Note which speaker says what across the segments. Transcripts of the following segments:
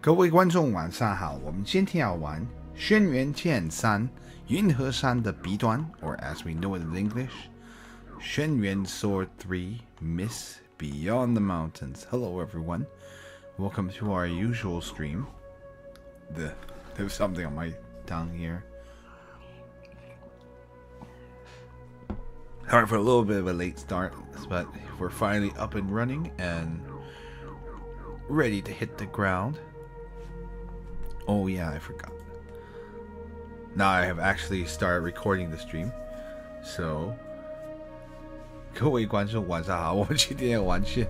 Speaker 1: 各位观众晚上好，我们今天要玩轩辕剑3云和山的彼端 or as we know it in English, 轩辕Sword 3 Miss Beyond the Mountains. Hello everyone, welcome to our usual stream. There's something on my tongue here. Sorry for a little bit of a late start, but we're finally up and running and ready to hit the ground. Oh yeah, I forgot. Now I have actually started recording the stream. So, 各位观众晚上好，我们今天要玩轩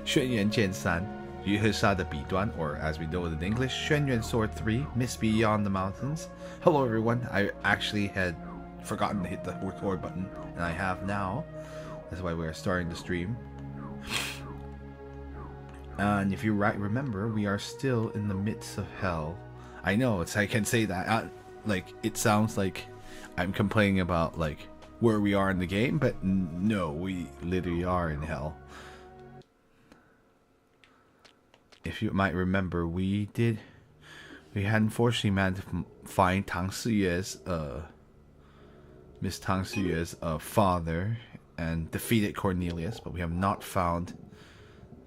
Speaker 1: 辕剑3云和山的彼端 or as we know it in English, 轩辕Sword 3 Miss Beyond the Mountains. Hello everyone, I actually had forgotten to hit the record button, and I have now. That's why we're starting the stream. And if you remember, we are still in the midst of hell. I know, I can say that. Like, it sounds like I'm complaining about, like, where we are in the game, but no, we literally are in hell. If you might remember, we had unfortunately managed to find Miss Tang Siyue's father and defeated Cornelius, but we have not found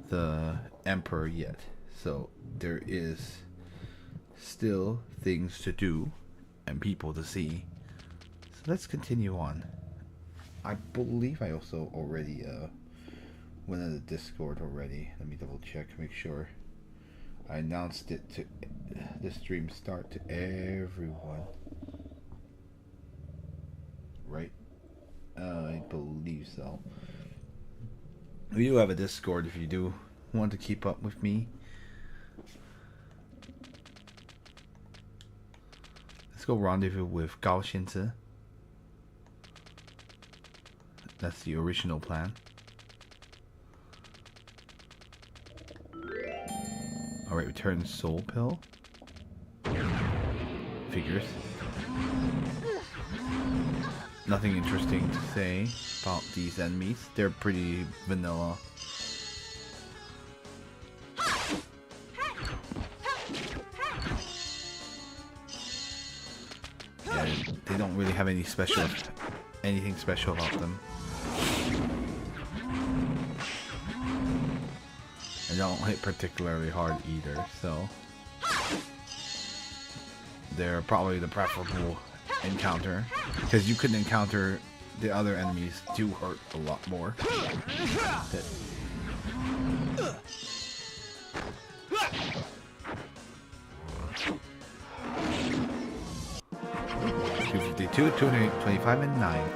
Speaker 1: the Emperor yet. So there is still things to do and people to see. So let's continue on. I believe I also already went in the Discord already. Let me double check, make sure. I announced it to the stream start to everyone. Right? I believe so. We do have a Discord if you do want to keep up with me. Let's go rendezvous with Gao Xinzi. That's the original plan. Alright, return soul pill. Figures. Nothing interesting to say about these enemies. They're pretty vanilla. Yeah, they don't really have anything special about them. And don't hit particularly hard either, so they're probably the preferable encounter, because you can encounter the other enemies do hurt a lot more. 252, 225, and 9.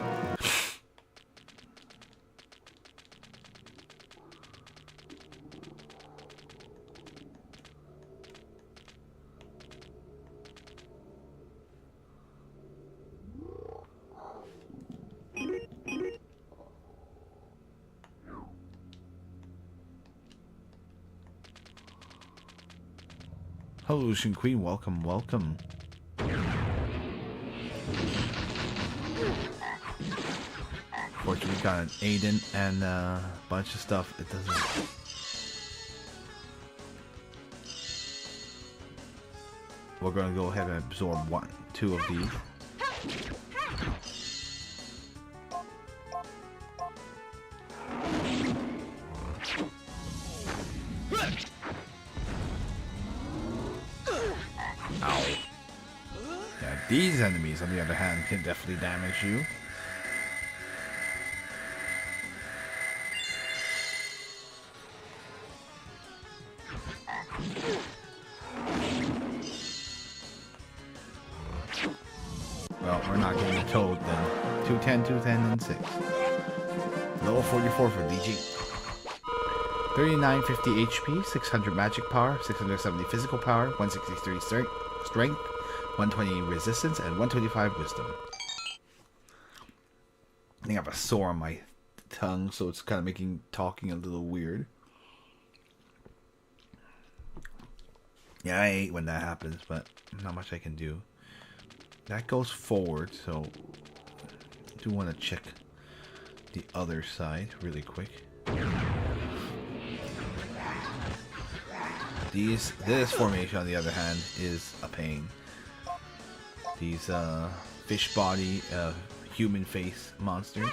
Speaker 1: Hello, Lucian Queen. Welcome, welcome. Fortunately, we got an Aiden and a bunch of stuff. It doesn't. We're gonna go ahead and absorb 2 of these. These enemies, on the other hand, can definitely damage you. Well, we're not getting a toad then. 210, 210, and 6. Level 44 for DG. 3950 HP, 600 magic power, 670 physical power, 163 strength, 120 resistance, and 125 wisdom. I think I have a sore on my tongue, so it's kind of making talking a little weird. Yeah, I hate when that happens, but not much I can do. That goes forward, so I do want to check the other side really quick. This formation, on the other hand, is a pain. These fish body, human face monsters.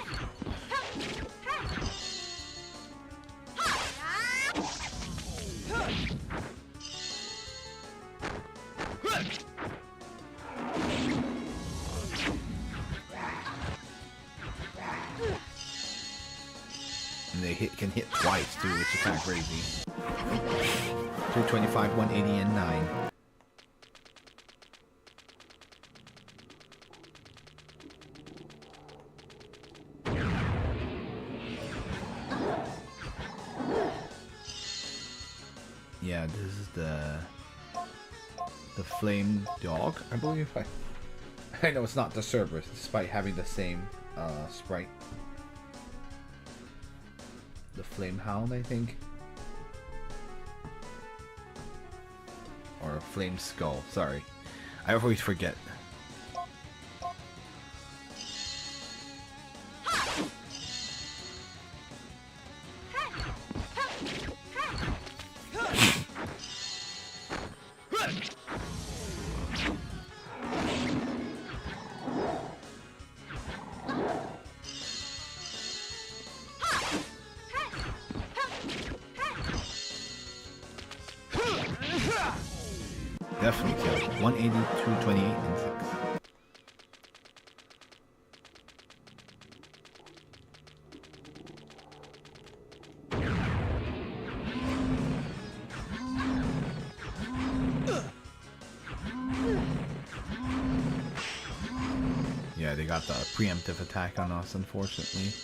Speaker 1: And they can hit twice too, which is kind of crazy. 225, 180, and 9. Yeah, this is the flame dog, I believe. I know it's not the Cerberus, despite having the same sprite. The flame hound, I think. Or flame skull, sorry. I always forget. Definitely killed. 180, 228, and 6. Yeah, they got the preemptive attack on us, unfortunately.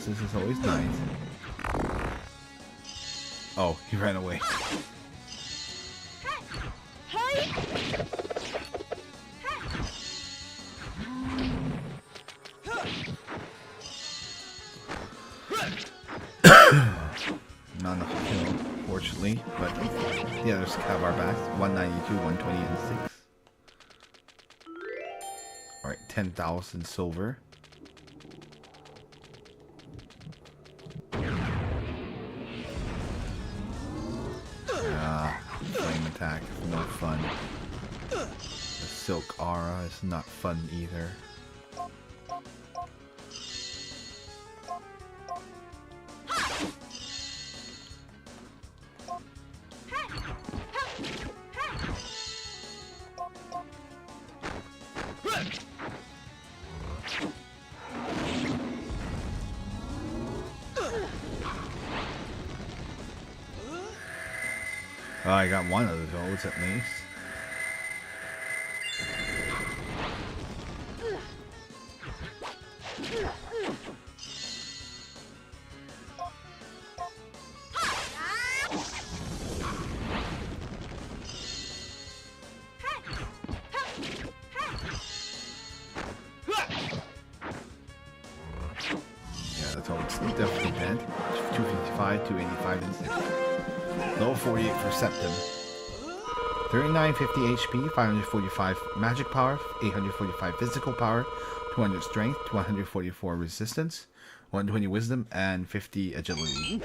Speaker 1: This is always nice. Oh, he ran away. Not enough to kill, fortunately, but the others have our backs. 192, 120, and 6. Alright, 10,000 silver. Flame attack is no fun. The silk aura is not fun either. Oh, I got one of those at least. Yeah, that's all. It's definitely dead. 255, 285, and 6. Level 48 for Septim. 3950 HP, 545 magic power, 845 physical power, 200 strength, 144 resistance, 120 wisdom, and 50 agility.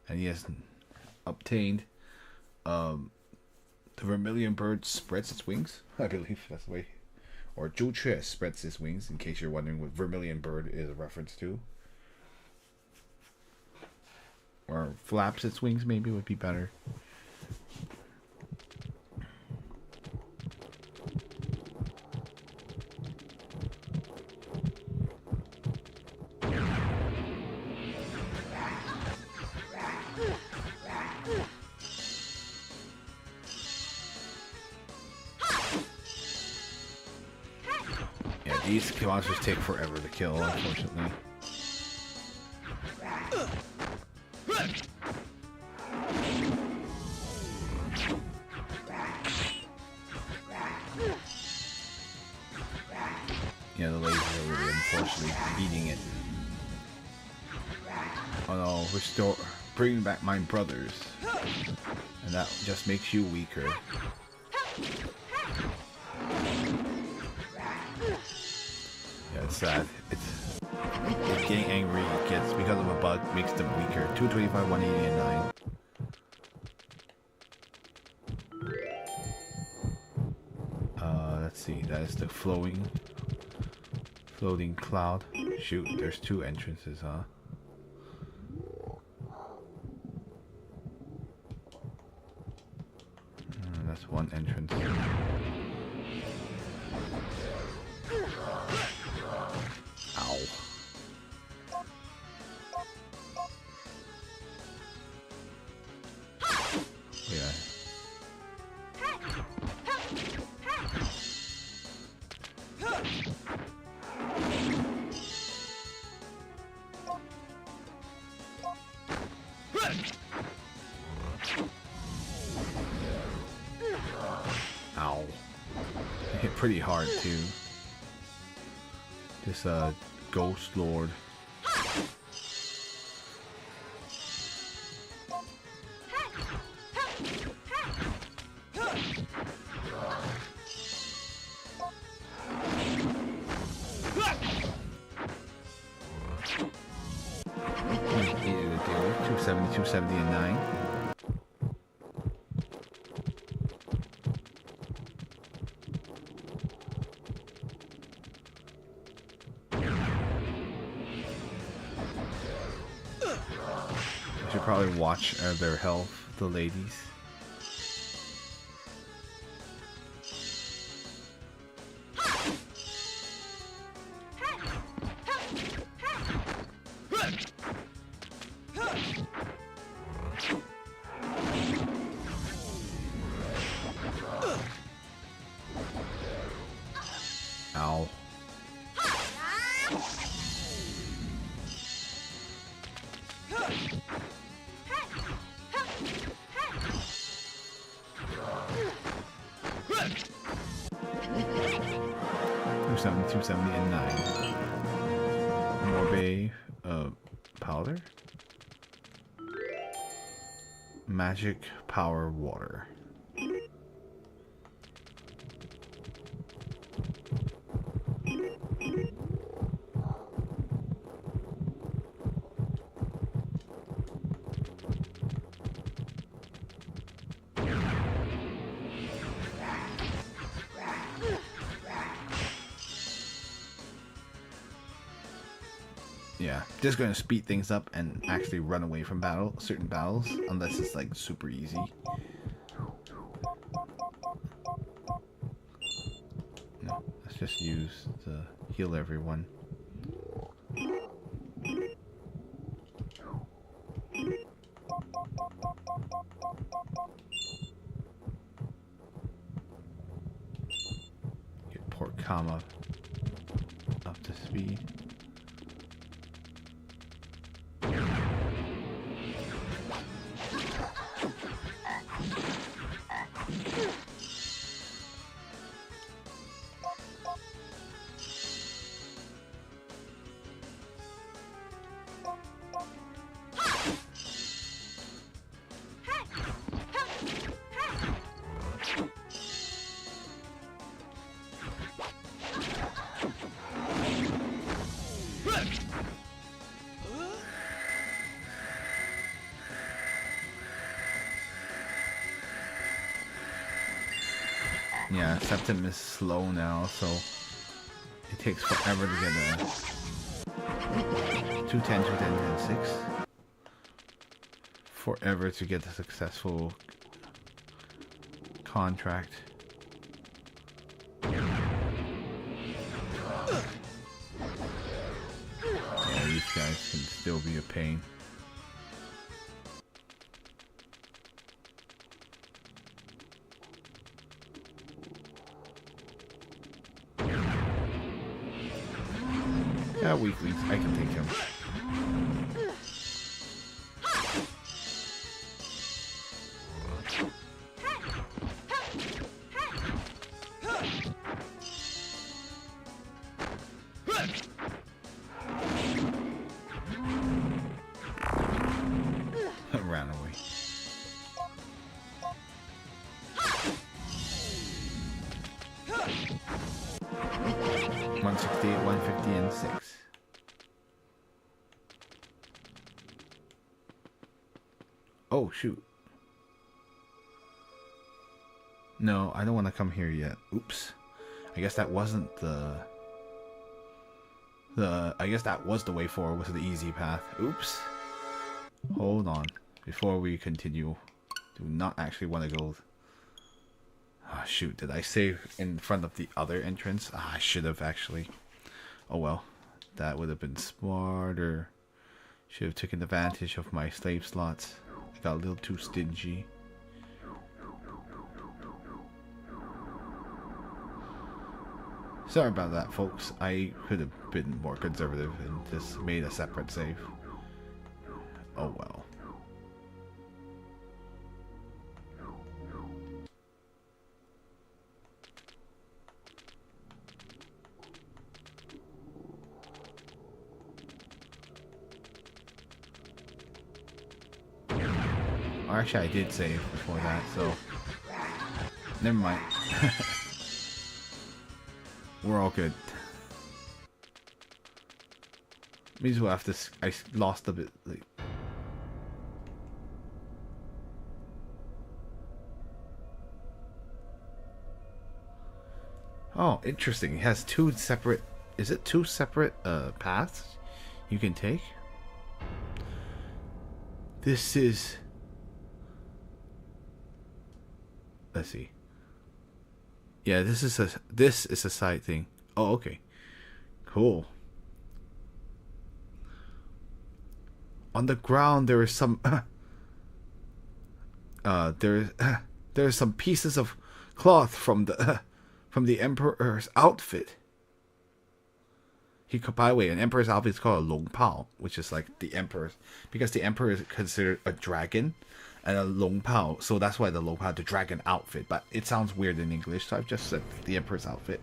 Speaker 1: And he has obtained the vermilion bird spreads its wings. I believe that's the way. Or Zhu Chue spreads his wings, in case you're wondering what vermilion bird is a reference to. Or flaps its wings, maybe would be better. Yeah, these monsters take forever to kill, unfortunately. Yeah, the lasers are really unfortunately beating it. Oh no, bring back my brothers. And that just makes you weaker. It's sad. It's getting angry. It gets because of a bug makes them weaker. 225, 180, and 9. Let's see. That is the floating cloud. Shoot, there's 2 entrances, huh? That's 1 entrance. Ow. Yeah. Ow. It hit pretty hard too. This ghost lord. Needed a deal. 270, 270, and 9. Should probably watch their health, the ladies. Ow. Two seventy and 9. Morbe powder. Magic power water. Yeah, just going to speed things up and actually run away from certain battles, unless it's like super easy. No, let's just use to heal everyone. Get poor Kama up to speed. Yeah, Septim is slow now, so it takes forever to get a 210, 210, 6. Forever to get the successful contract. Yeah, these guys can still be a pain. Yeah, weaklings. I can take him. Ran away. 168, 150, and 6. Oh, shoot. No, I don't want to come here yet. Oops. I guess that wasn't I guess that was the way forward, was the easy path. Oops. Hold on. Before we continue, do not actually want to go. Oh, shoot. Did I save in front of the other entrance? I should have actually. Oh well. That would have been smarter. Should have taken advantage of my slave slots. I got a little too stingy. Sorry about that, folks. I could have been more conservative and just made a separate save. Oh well. Or actually, I did save before that, so never mind. We're all good. Means we'll have to. I lost a bit. Like, oh, interesting. It has two separate. Is it two separate paths you can take? This is. Let's see. Yeah, this is a side thing. Oh, okay. Cool. On the ground there is some there's some pieces of cloth from the emperor's outfit. By the way, an emperor's outfit is called a long pao, which is like the emperor's, because the emperor is considered a dragon. And a long pao, so that's why the long pao, the dragon outfit. But it sounds weird in English, so I've just said the emperor's outfit.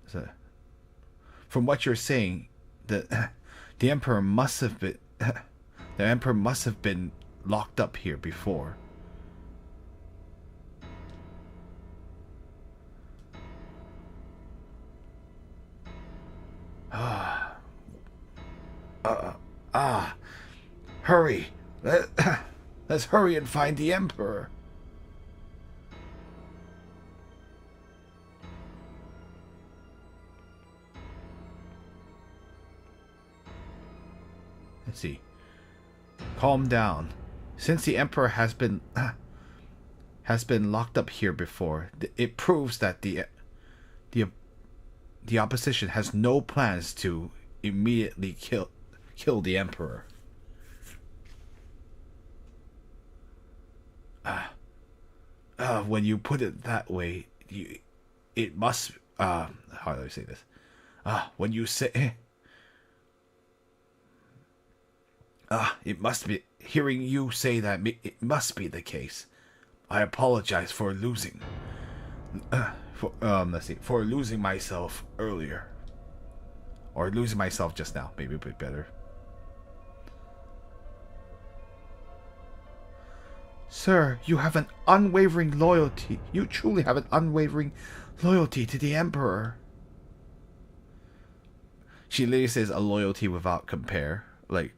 Speaker 1: So, from what you're saying, the emperor must have been locked up here before. Hurry! Let's hurry and find the emperor. Let's see. Calm down. Since the emperor has been locked up here before, it proves that the opposition has no plans to immediately kill the emperor. When you put it that way, it must. How do I say this? When you say, it must be. Hearing you say that, it must be the case. I apologize for losing. Let's see. For losing myself earlier, or losing myself just now. Maybe a bit better. Sir, you have an unwavering loyalty. You truly have an unwavering loyalty to the emperor. She literally says a loyalty without compare. Like,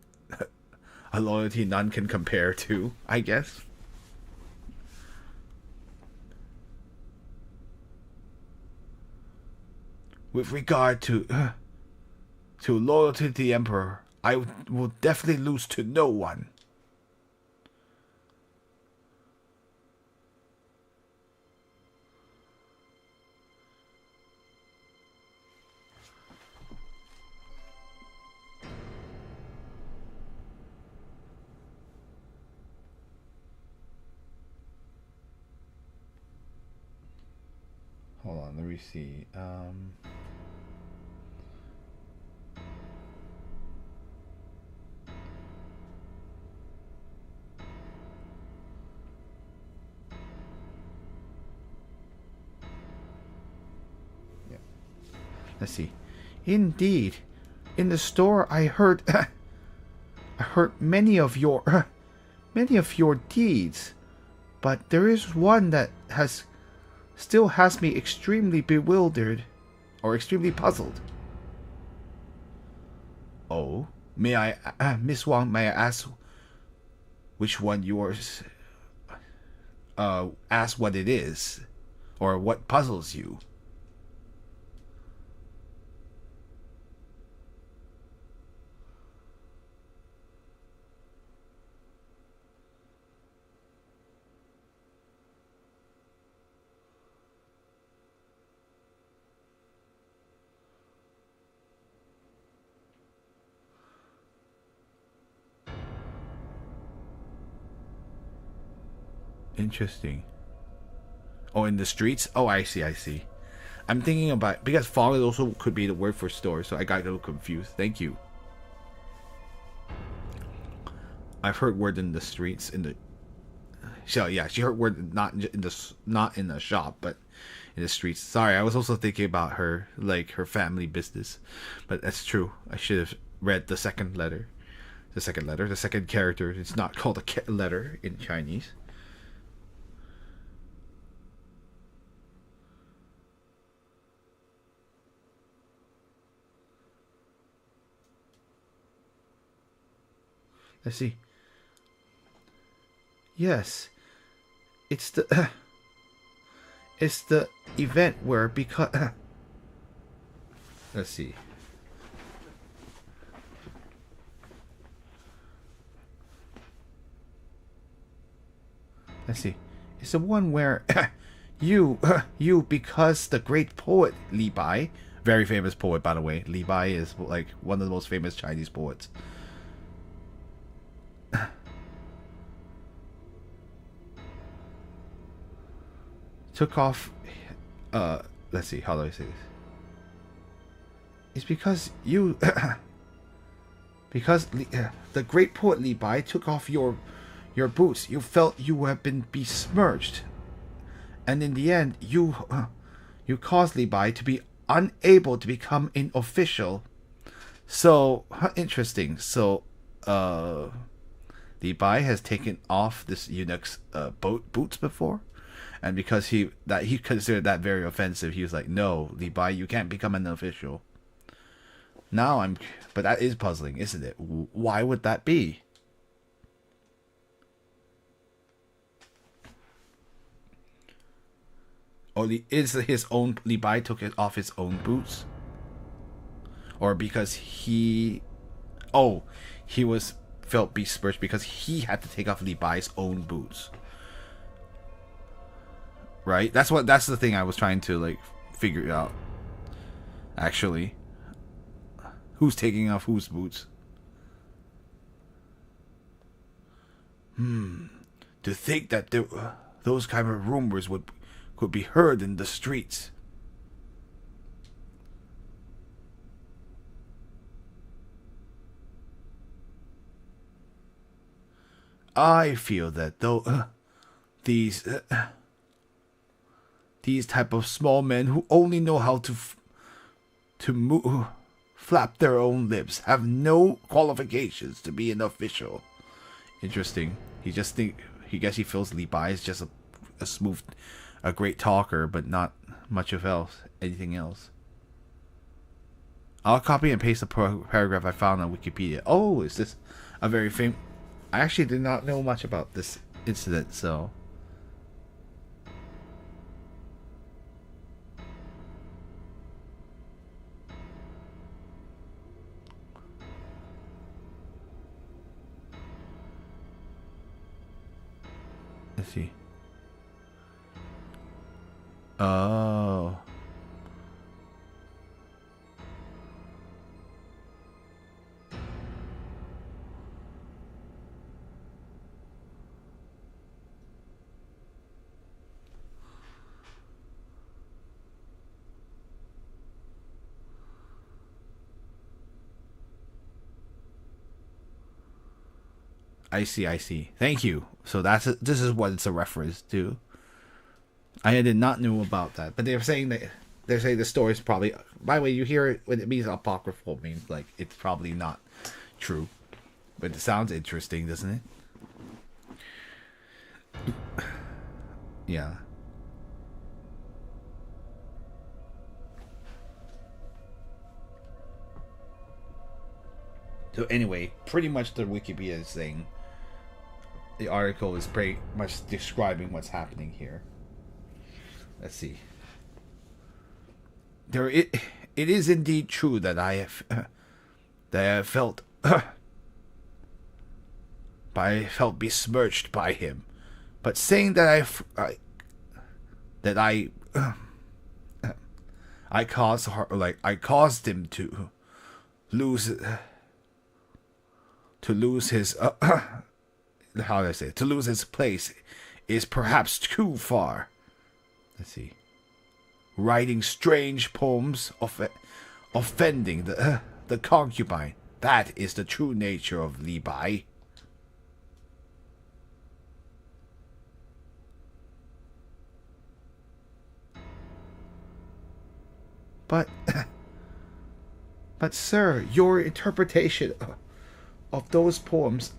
Speaker 1: a loyalty none can compare to, I guess. With regard to loyalty to the emperor, I will definitely lose to no one. Hold on, let me see. Yeah. Let's see. Indeed, in the store I heard I heard many of your deeds, but there is one that has still has me extremely bewildered, or extremely puzzled. Oh, may I, Miss Wang, may I ask which one yours, ask what it is, or what puzzles you? Interesting. Oh, in the streets? Oh, I see, I see. I'm thinking about, because fog also could be the word for store, so I got a little confused. Thank you. I've heard word in the streets, in the... So yeah, she heard word not in the shop, but in the streets. Sorry, I was also thinking about her, like her family business, but that's true. I should have read the second letter. The second character. It's not called a letter in Chinese. Let's see. Yes, it's the it's the event where because let's see. Let's see. It's the one where you because the great poet Li Bai, very famous poet by the way. Li Bai is like one of the most famous Chinese poets. Took off let's see, how do I say this? It's because you because the great poet Li Bai took off your boots. You felt you have been besmirched, and in the end you caused Li Bai to be unable to become an official. So interesting. So Li Bai has taken off this eunuch's boots before, and because he considered that very offensive, he was like, "No, Li Bai, you can't become an official." Now but that is puzzling, isn't it? Why would that be? Or is his own Li Bai took it off his own boots, or because he was felt besmirched because he had to take off Li Bai's own boots? Right? That's the thing I was trying to like figure out. Actually, who's taking off whose boots? To think that those kind of rumors could be heard in the streets. I feel that though these type of small men who only know how to move, flap their own lips, have no qualifications to be an official. Interesting. He guess he feels Li Bai is just a great talker, but not much of anything else. I'll copy and paste the paragraph I found on Wikipedia. Oh, is this a very famous... I actually did not know much about this incident, so... Let's see. Oh. I see. Thank you. So this is what it's a reference to. I did not know about that, but they're saying the story is probably. By the way, you hear it when it means apocryphal, means like it's probably not true, but it sounds interesting, doesn't it? Yeah. So anyway, pretty much the Wikipedia is saying the article is pretty much describing what's happening here. Let's see. It is indeed true that I have felt I felt besmirched by him, but saying that I caused her, like I caused him to lose his how do I say it? To lose his place is perhaps too far. Let's see. Writing strange poems offending the concubine. That is the true nature of Li Bai. But sir, your interpretation of those poems,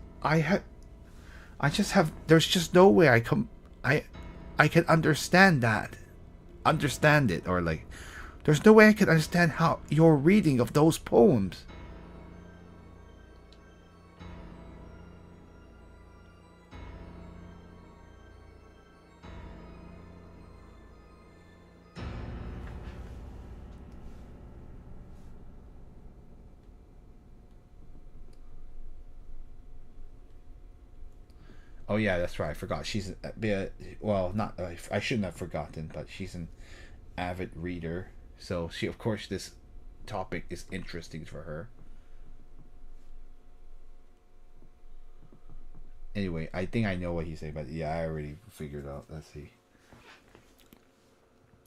Speaker 1: there's just no way I can understand it, or like, there's no way I can understand how your reading of those poems. Oh yeah, that's right. I forgot. She's well, not I shouldn't have forgotten, but she's an avid reader, so she, of course, this topic is interesting for her. Anyway, I think I know what he's saying, but yeah, I already figured out. Let's see.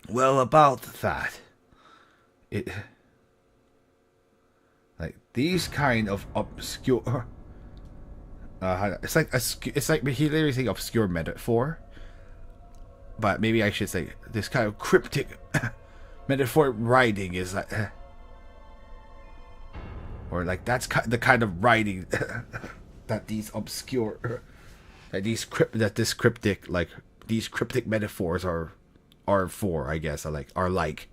Speaker 1: Well, about that, it like these kind of obscure. It's like he literally saying obscure metaphor, but maybe I should say this kind of cryptic metaphor writing is like, or like that's the kind of writing that these obscure, that this cryptic, like these cryptic metaphors are for, I guess, are like.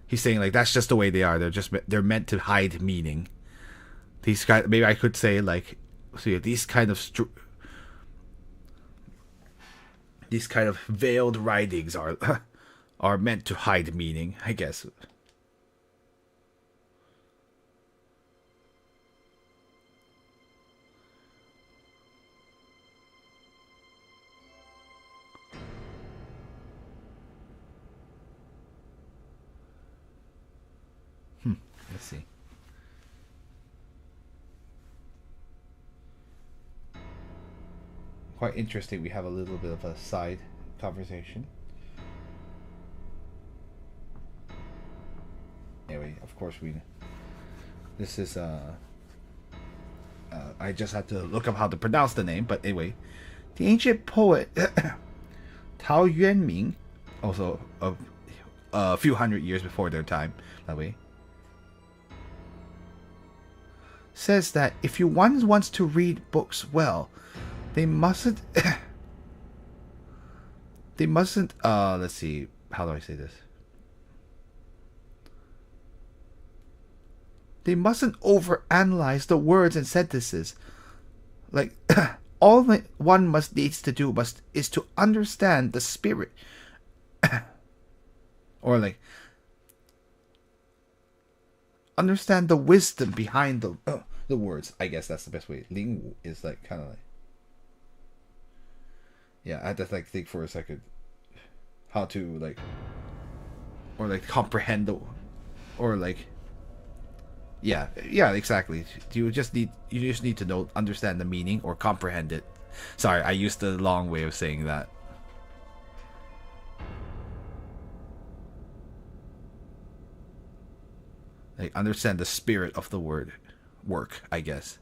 Speaker 1: He's saying like that's just the way they are. They're meant to hide meaning. These guys, maybe I could say like. So yeah, these kind of veiled writings are meant to hide meaning, I guess. Let's see. Quite interesting. We have a little bit of a side conversation. Anyway, of course this is I just had to look up how to pronounce the name, but anyway, the ancient poet Tao Yuanming, also a few hundred years before their time, that way, says that if one wants to read books well, they mustn't let's see, how do I say this? They mustn't overanalyze the words and sentences. Like all that one needs to do is to understand the spirit, or like understand the wisdom behind the words. I guess that's the best way. Ling is like kind of like. Yeah, I had to like think for a second how to like, or like comprehend or like, yeah, exactly. You just need to understand the meaning or comprehend it. Sorry, I used the long way of saying that. Like understand the spirit of the work, I guess.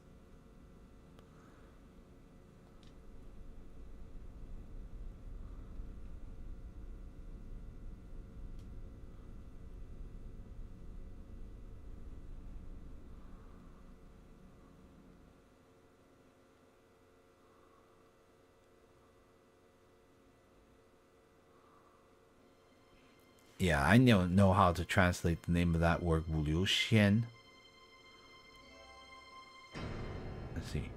Speaker 1: Yeah, I don't know how to translate the name of that word, Wu Liu Xian. Let's see.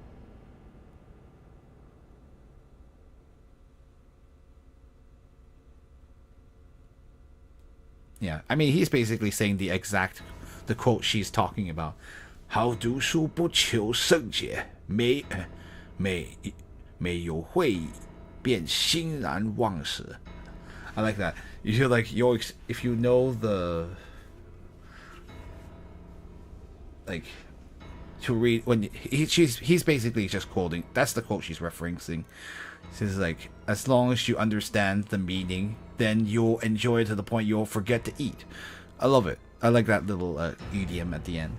Speaker 1: Yeah, I mean, he's basically saying the quote she's talking about. 好读书不求甚解，没有会意，便欣然忘食. I like that. You feel like if you know the like to read when he's basically just quoting. That's the quote she's referencing. She's like, as long as you understand the meaning, then you'll enjoy it to the point you'll forget to eat. I love it. I like that little idiom at the end.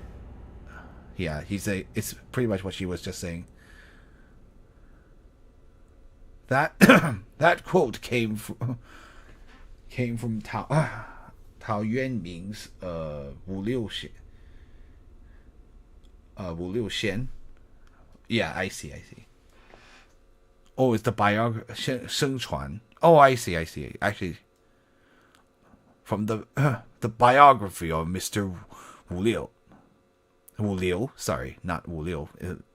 Speaker 1: Yeah, it's pretty much what she was just saying. That that quote came from Tao Yuanming's 五六仙. Yeah, I see. Oh, it's the biography 生传. Oh, I see. Actually, from the biography of Mr. Wu Liu. Wu Liu, sorry, not Wu Liu.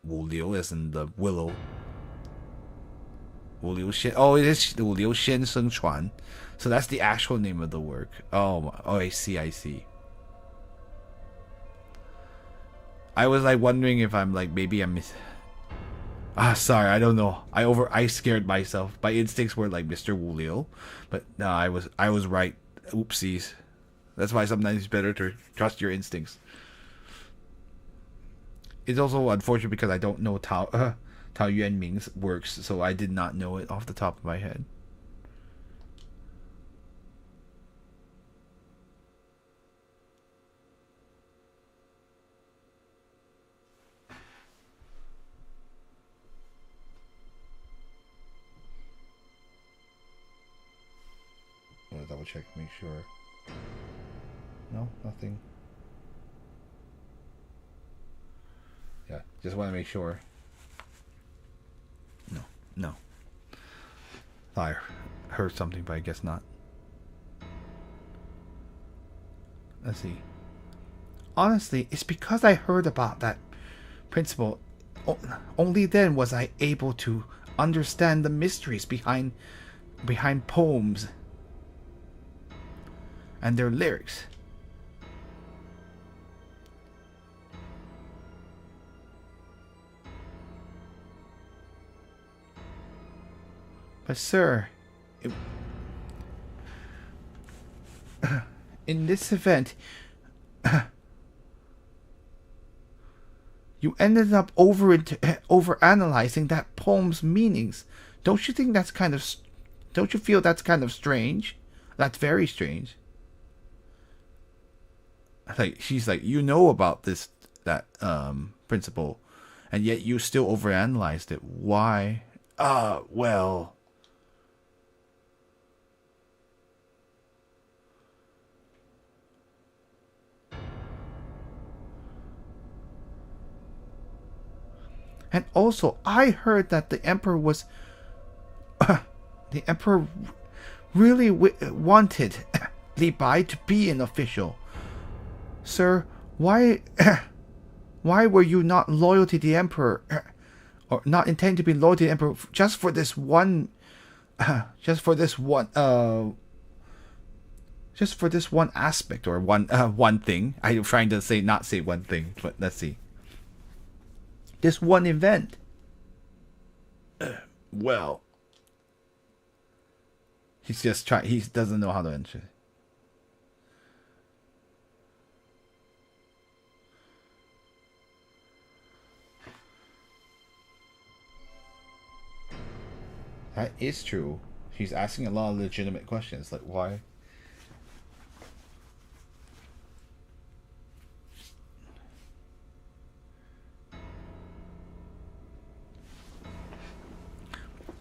Speaker 1: Wu Liu is in the willow. Wu Liu Xian. Oh, it is Wu Liu Xian Sheng Chuan. So that's the actual name of the work. Oh, I see. I was like wondering if I'm like maybe I'm. Sorry, I don't know. I scared myself. My instincts were like Mr. Wu Liu, but no, I was right. Oopsies. That's why sometimes it's better to trust your instincts. It's also unfortunate because I don't know Tao Yuanming's works, so I did not know it off the top of my head. I'm gonna double check, make sure. No, nothing. Yeah, just want to make sure. No. I heard something, but I guess not. Let's see. Honestly, it's because I heard about that principle. Only then was I able to understand the mysteries behind poems and their lyrics. But sir, in this event, you ended up over analyzing that poem's meanings. Don't you think that's kind of? Don't you feel that's kind of strange? That's very strange. Like she's like, you know about that principle, and yet you still overanalyzed it. Why? Well. And also, I heard that the emperor was... the emperor really wanted Li Bai to be an official. Sir, why were you not loyal to the emperor, or not intend to be loyal to the emperor just for this one aspect, or one thing? I'm trying to not say one thing, but let's see. This one event. Well, he's just trying. He doesn't know how to answer. That is true. She's asking a lot of legitimate questions, like why.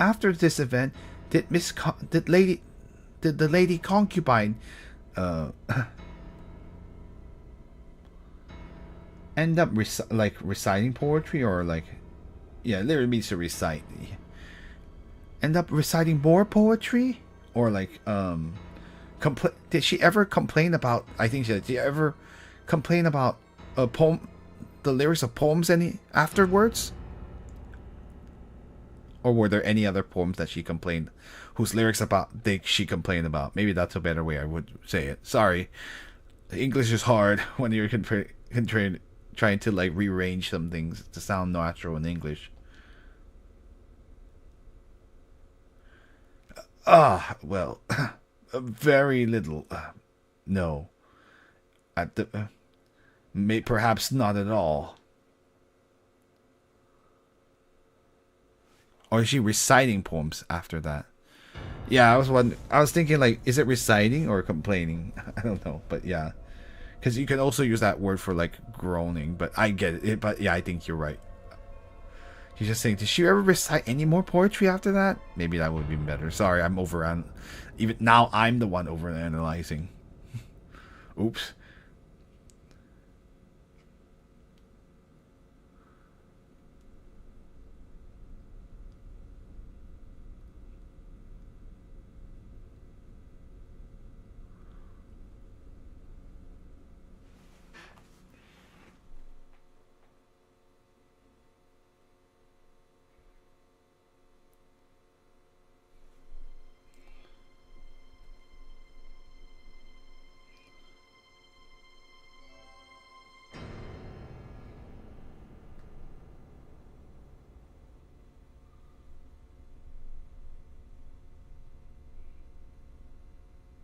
Speaker 1: After this event, did the lady concubine end up reciting poetry, or like, yeah, literally means to recite. End up reciting more poetry, or like did she ever complain about? I think did she ever complain about a poem, the lyrics of poems any afterwards? Or were there any other poems that she complained, whose lyrics she complained about? Maybe that's a better way I would say it. Sorry, English is hard when you're trying to like rearrange some things to sound natural in English. Well, very little. No, at the perhaps not at all. Or is she reciting poems after that? Yeah, I was thinking like, is it reciting or complaining? I don't know, but yeah, because you can also use that word for like groaning. But I get it. But yeah, I think you're right. He's just saying, did she ever recite any more poetry after that? Maybe that would be better. Sorry, even now I'm the one overanalyzing. Oops.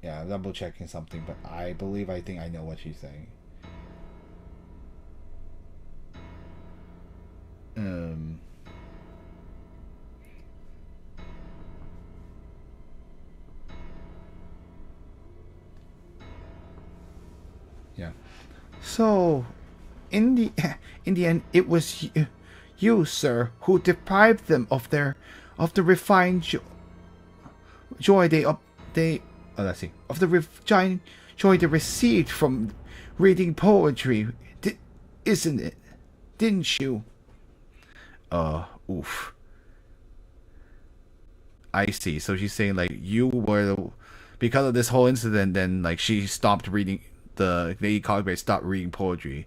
Speaker 1: Yeah, double checking something, but I think I know what she's saying. Um. Yeah. So, in the end, it was you, sir, who deprived them of the refined joy let's see, of the refined joy they received from reading poetry, isn't it? Didn't you? Oof. I see. So she's saying like you were because of this whole incident, then like she stopped reading the Lady Cogberry stopped reading poetry,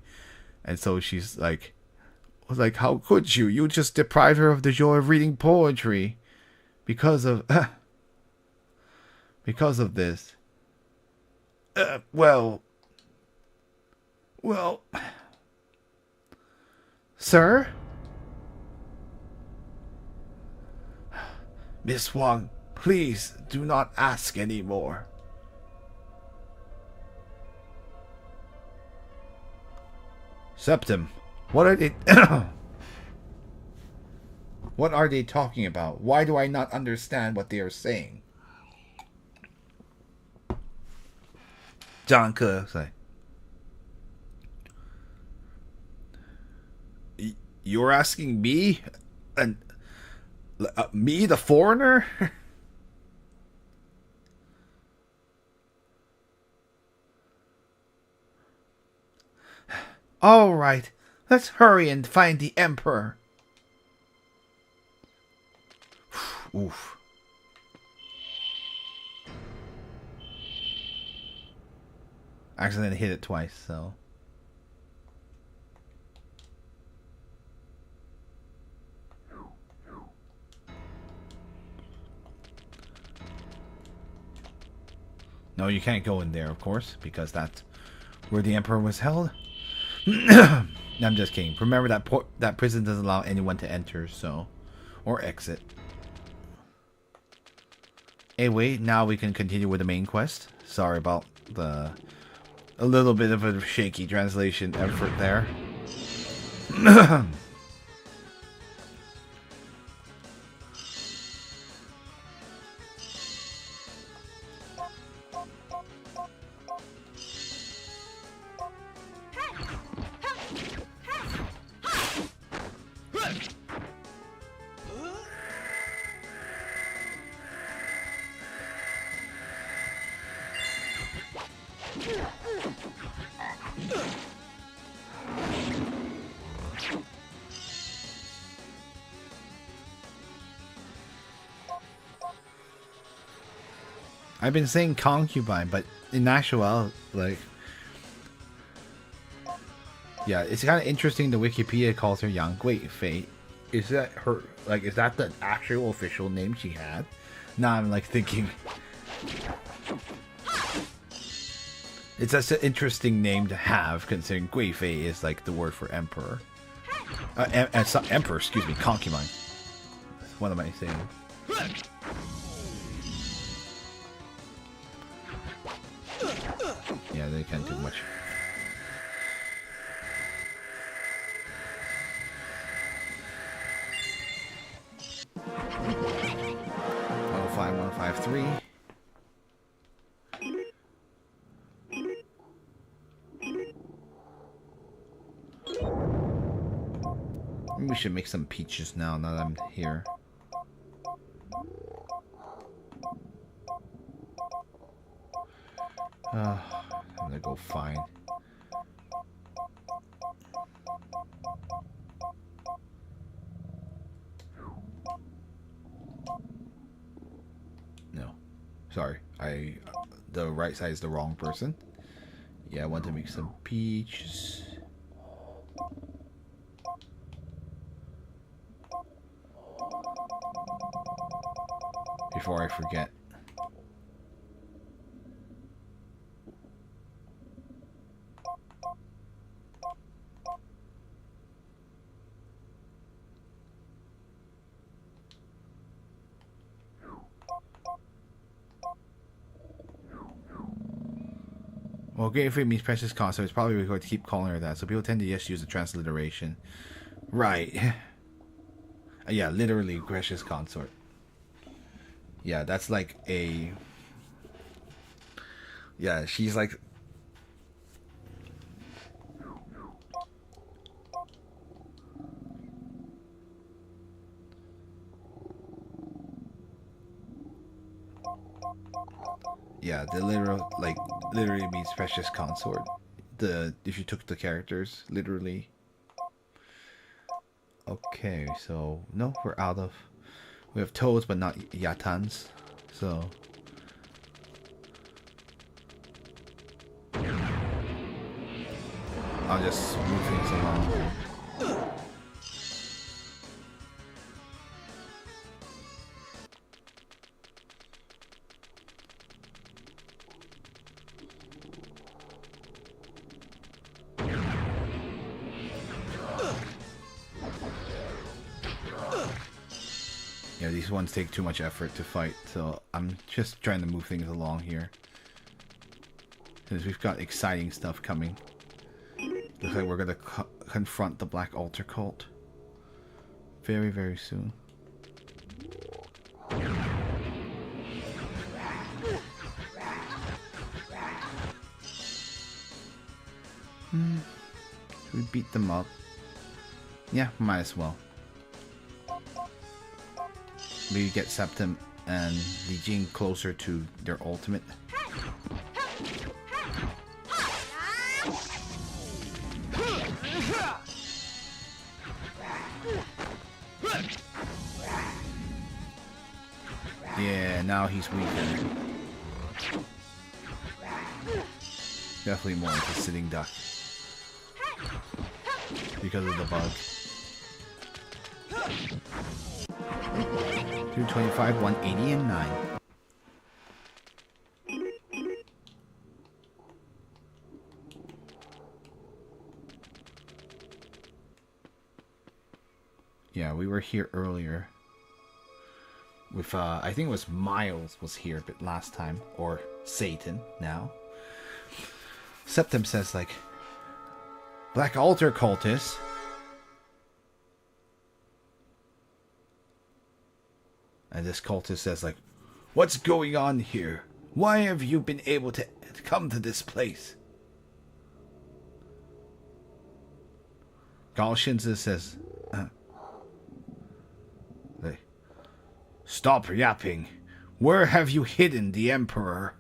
Speaker 1: and so she's like, how could you? You just deprived her of the joy of reading poetry, because of this. Well, sir. Miss Wang, please do not ask any more. Septim, what are they... what are they talking about? Why do I not understand what they are saying? John Ke say. You're asking me? And... me, the foreigner? All right, let's hurry and find the Emperor. Oof. Accidentally hit it twice, so... No, you can't go in there, of course, because that's where the Emperor was held. I'm just kidding. Remember that prison doesn't allow anyone to enter, so... or exit. Anyway, now we can continue with the main quest. Sorry about a little bit of a shaky translation effort there. I've been saying concubine, but in actuality, like... yeah, it's kind of interesting the Wikipedia calls her Yang Gui Fei. is that her? Like, is that the actual official name she had? Now I'm like thinking, it's such an interesting name to have, considering Gui Fei is like the word for emperor. Emperor, excuse me, concubine. What am I saying? Yeah, they can't do much. Five 153. Maybe we should make some peaches now that I'm here. I'm gonna go fine. No. Sorry. The right side is the wrong person. Yeah, I want to make some peaches. Before I forget. Well, Great Fate means precious consort. It's probably going to keep calling her that, so people tend to just use the transliteration. Right. Yeah, literally precious consort. Yeah, that's like a... Yeah, she's like... Yeah, the literal, like, literally means precious consort. If you took the characters, literally. Okay, so, no, we're out of... We have toads, but not yatans, so... I'll just move things along. Yeah, these ones take too much effort to fight, so I'm just trying to move things along here. Because we've got exciting stuff coming. Looks like we're going to confront the Black Altar Cult very, very soon. Should we beat them up? Yeah, might as well. Maybe get Septim and Li Jing closer to their ultimate. Yeah, now he's weaker. Definitely more like a sitting duck. Because of the bug. 225, 180, and 9. Yeah, we were here earlier. With, I think it was Miles was here but last time. Or Satan now. Septim says, like, Black Altar Cultists. And this cultist says, like, what's going on here? Why have you been able to come to this place? Gao Shinzi says, stop yapping. Where have you hidden the Emperor?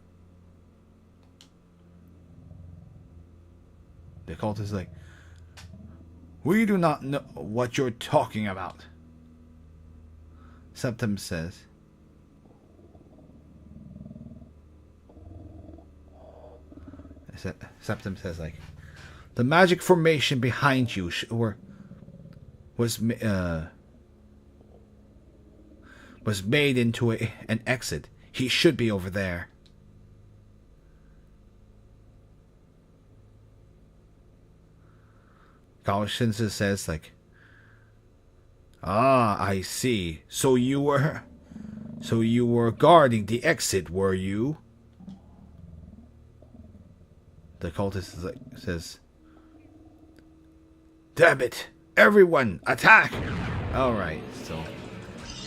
Speaker 1: The cultist is like, we do not know what you're talking about. Septim says, like, the magic formation behind you was was made into an exit. He should be over there. Shinsa says, like, "Ah, I see. So you were guarding the exit, were you?" The cultist says, "Damn it! Everyone, attack!" Alright, so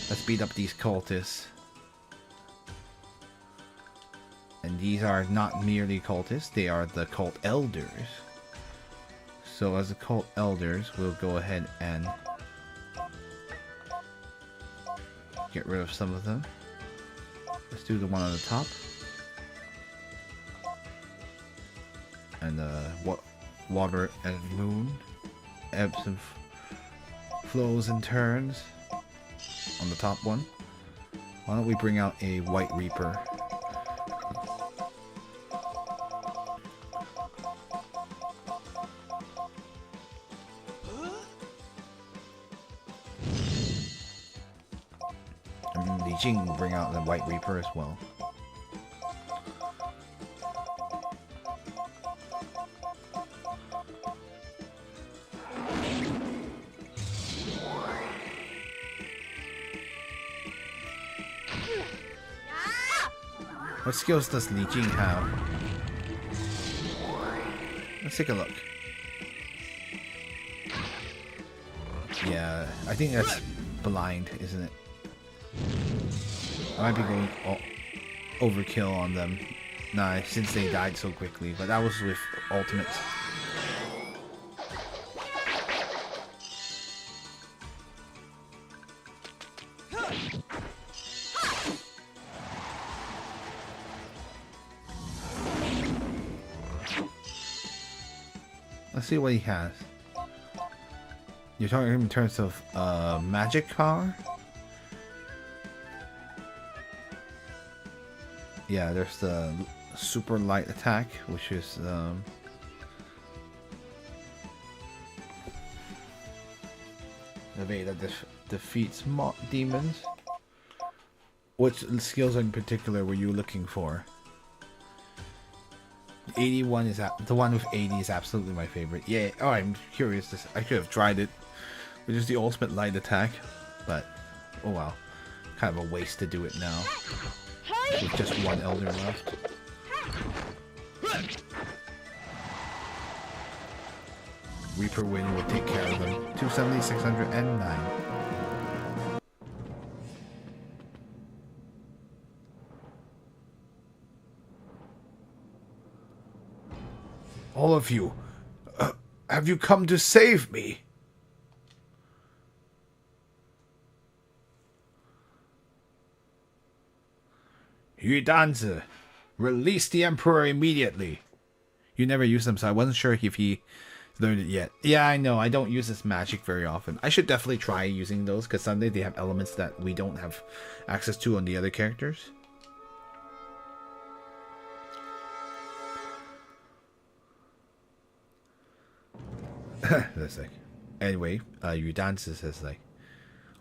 Speaker 1: let's beat up these cultists. And these are not merely cultists, they are the cult elders. So as the cult elders, we'll go ahead and get rid of some of them. Let's do the one on the top. And water and moon. Ebbs and flows and turns on the top one. Why don't we bring out a White Reaper? And Li Jing will bring out the White Reaper as well. What skills does Li Jing have? Let's take a look. Yeah, I think that's blind, isn't it? I might be going overkill on them. Nah, since they died so quickly, but that was with ultimates. Let's see what he has. You're talking in terms of magic power? Yeah, there's the super light attack, which is the way that defeats demons. Which skills in particular were you looking for? 81 is the one with 80 is absolutely my favorite. Yeah. Oh, I'm curious. I should have tried it, which is the ultimate light attack, but oh well, kind of a waste to do it now with just one elder left. Reaper Wind will take care of them. 270, 600, and 9. All of you, have you come to save me? Yudanzi, release the Emperor immediately. You never used them, so I wasn't sure if he learned it yet. Yeah, I know. I don't use this magic very often. I should definitely try using those, because someday they have elements that we don't have access to on the other characters. That's like, anyway, Yudanzi says like,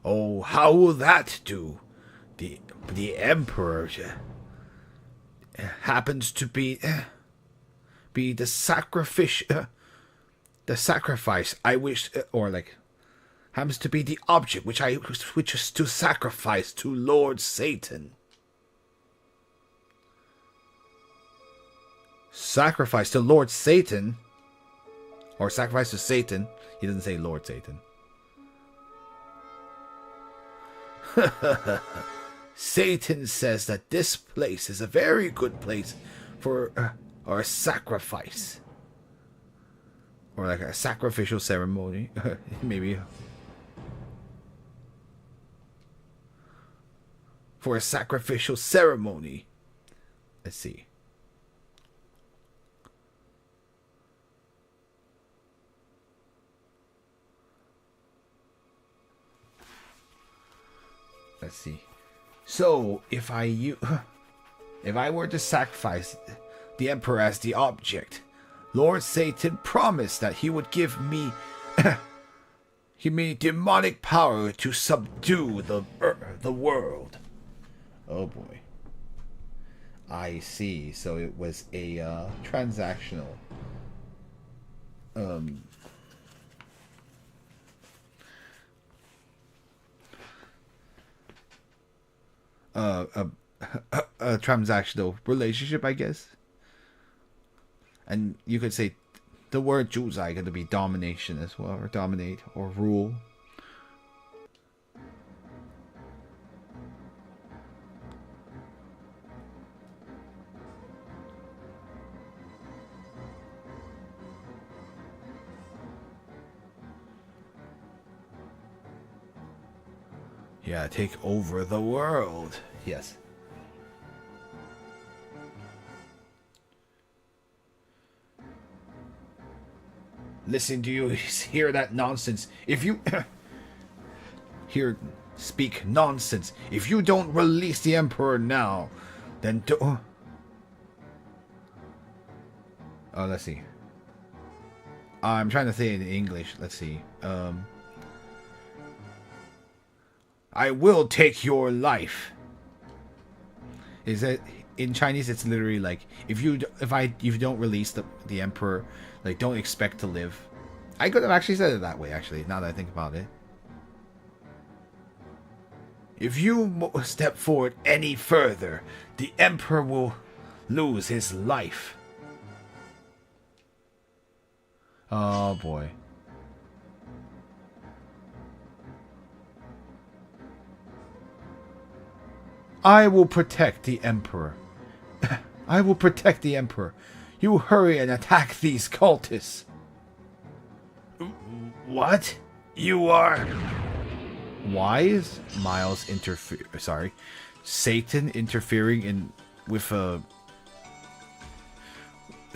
Speaker 1: "Oh, how will that do? The Emperor happens to be the sacrifice I wish, or like happens to be the object which is to sacrifice to Lord Satan." Sacrifice to Lord Satan? Or sacrifice to Satan. He doesn't say Lord Satan. Satan says that this place is a very good place for or a sacrifice. Or like a sacrificial ceremony. Maybe. For a sacrificial ceremony. Let's see. Let's see. So, if I were to sacrifice the Emperor as the object, Lord Satan promised that he would give me He made demonic power to subdue the world. Oh boy. I see. So it was a transactional. A transactional relationship, I guess. And you could say the word Juzai could be domination as well, or dominate, or rule. Yeah, take over the world. Yes. Listen, do you hear that nonsense? If you speak nonsense, if you don't release the Emperor now, then do... Oh, let's see. I'm trying to say it in English. Let's see. I will take your life. Is that in Chinese? It's literally like if you don't release the Emperor, like don't expect to live. I could have actually said it that way. Actually, now that I think about it, if you step forward any further, the Emperor will lose his life. Oh boy. I will protect the Emperor. I will protect the Emperor. You hurry and attack these cultists. What? You are... Why is Miles Satan interfering with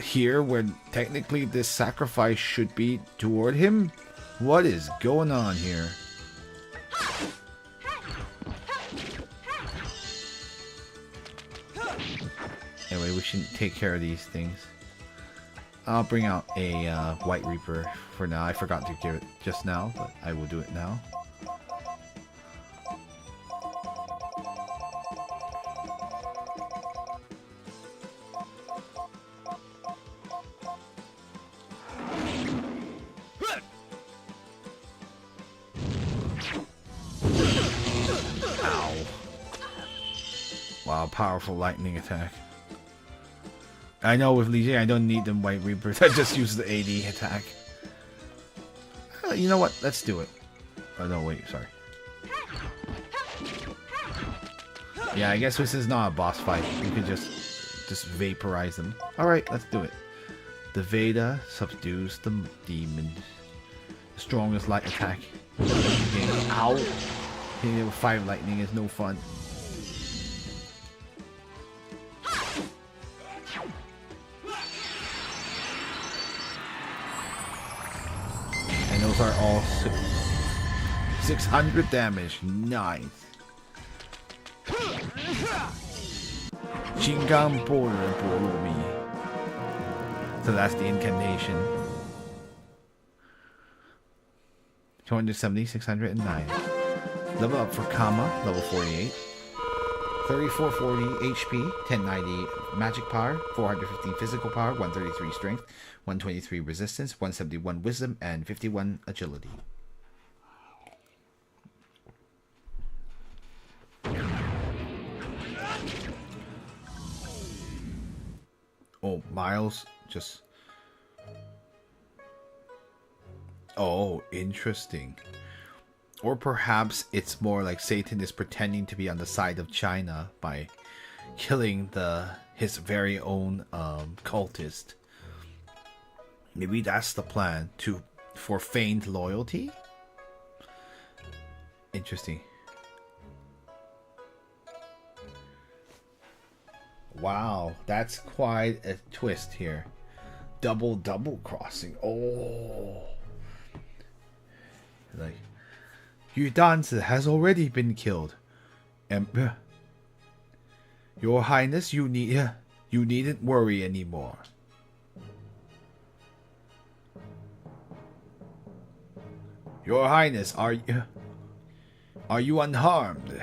Speaker 1: here when technically this sacrifice should be toward him? What is going on here? Anyway, we should take care of these things. I'll bring out a White Reaper for now. I forgot to do it just now, but I will do it now. Ow. Wow, powerful lightning attack. I know with Lijiang I don't need them White Reapers. I just use the AD attack. You know what? Let's do it. Oh no, wait, sorry. Yeah, I guess this is not a boss fight. You can just vaporize them. Alright, let's do it. The Veda subdues the demons. The strongest light attack. Ow! Hitting with 5 lightning is no fun. Those are all 600 damage. Nice. Shingan Boromi. So that's the incantation. 270, 609. Level up for Kama, level 48. 3440 HP, 1090 magic power, 415 physical power, 133 strength, 123 resistance, 171 wisdom, and 51 agility. Oh, Miles just... Oh, interesting. Or perhaps it's more like Satan is pretending to be on the side of China by killing his very own cultist. Maybe that's the plan for feigned loyalty? Interesting. Wow, that's quite a twist here. Double crossing. Oh. Like, Yu Danzi has already been killed. Your Highness, you needn't worry anymore. Your Highness, are you unharmed?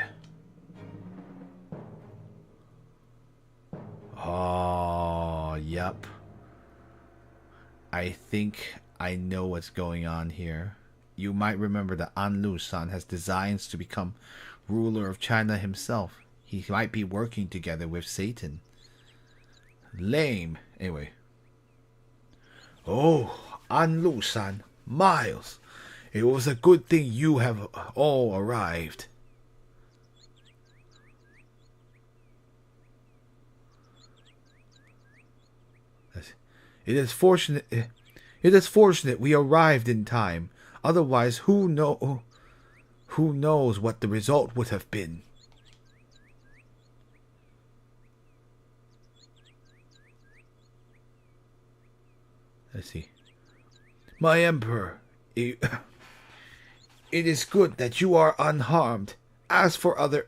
Speaker 1: Oh, yep. I think I know what's going on here. You might remember that Anlu-san has designs to become ruler of China himself. He might be working together with Satan. Lame. Anyway. Oh, Anlu-san, Miles. It was a good thing you have all arrived. It is fortunate. It is fortunate we arrived in time. Otherwise, who knows what the result would have been? Let's see. My Emperor, it is good that you are unharmed. As for other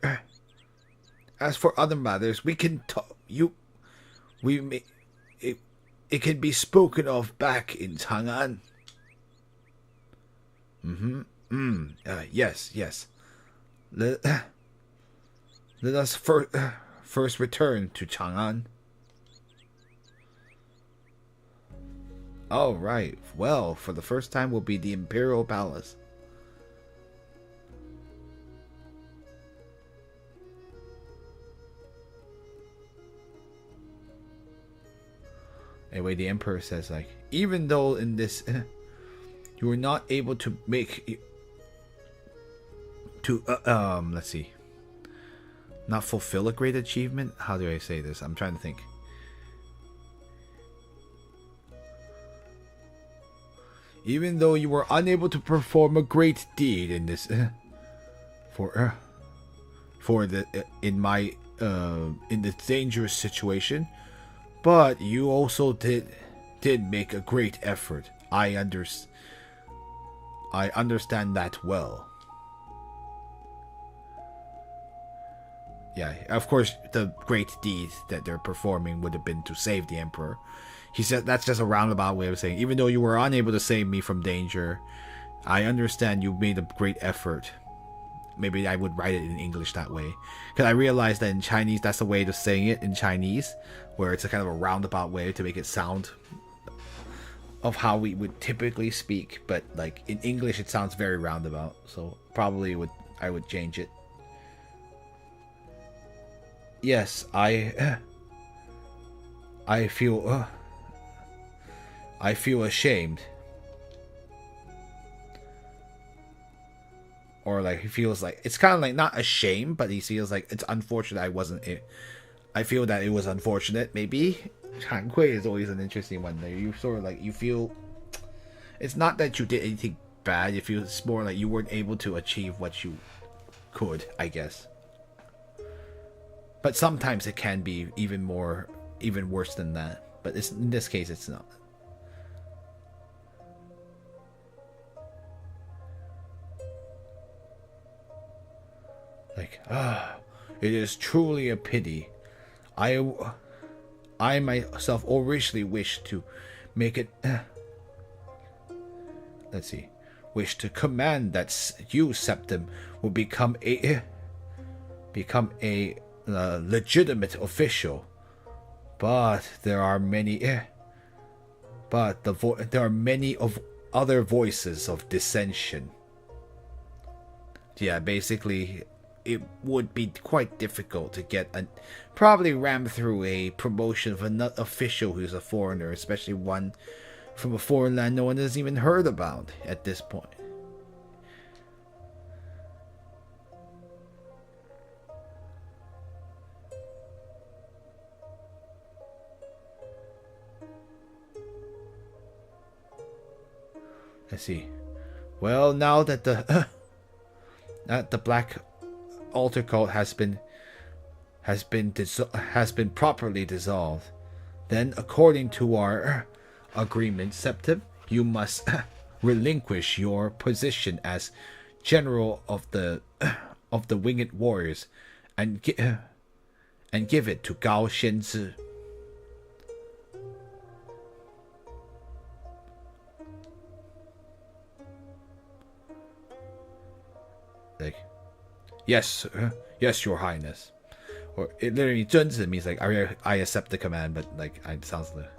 Speaker 1: matters, we can talk. We may. It can be spoken of back in Chang'an. Yes. Let us first return to Chang'an. All right. Well, for the first time will be the Imperial Palace. Anyway, the Emperor says, like, even though in this you were not able to make let's see, not fulfill a great achievement. How do I say this? I'm trying to think. Even though you were unable to perform a great deed in this in this dangerous situation, but you also did make a great effort. I understand that well. Yeah, of course, the great deed that they're performing would have been to save the Emperor. He said that's just a roundabout way of saying, even though you were unable to save me from danger, I understand you made a great effort. Maybe I would write it in English that way. Because I realized that in Chinese, that's the way of saying it in Chinese, where it's a kind of a roundabout way to make it sound of how we would typically speak. But like in English, it sounds very roundabout. So probably I would change it. Yes, I feel ashamed. Or like he feels like it's kind of like not ashamed, but he feels like it's unfortunate I feel that it was unfortunate. Maybe 惭愧 is always an interesting one. There, you sort of like you feel it's not that you did anything bad. You feel it's more like you weren't able to achieve what you could, I guess. But sometimes it can be even worse than that. But in this case, it's not. Like, it is truly a pity. I myself originally wished to make it. Let's see. Wish to command that you, Septim, will become a legitimate official. But there are many. There are many of other voices of dissension. Yeah, basically, it would be quite difficult to get probably ram through a promotion of an official who's a foreigner, especially one from a foreign land no one has even heard about at this point. Let's see. Well, now that the black altar cult has been properly dissolved, then according to our agreement, Septim, you must relinquish your position as general of the winged warriors and give it to Gao Xianzi. Like, yes, yes, Your Highness. Or it literally 遵旨 means like I accept the command, but like it sounds like.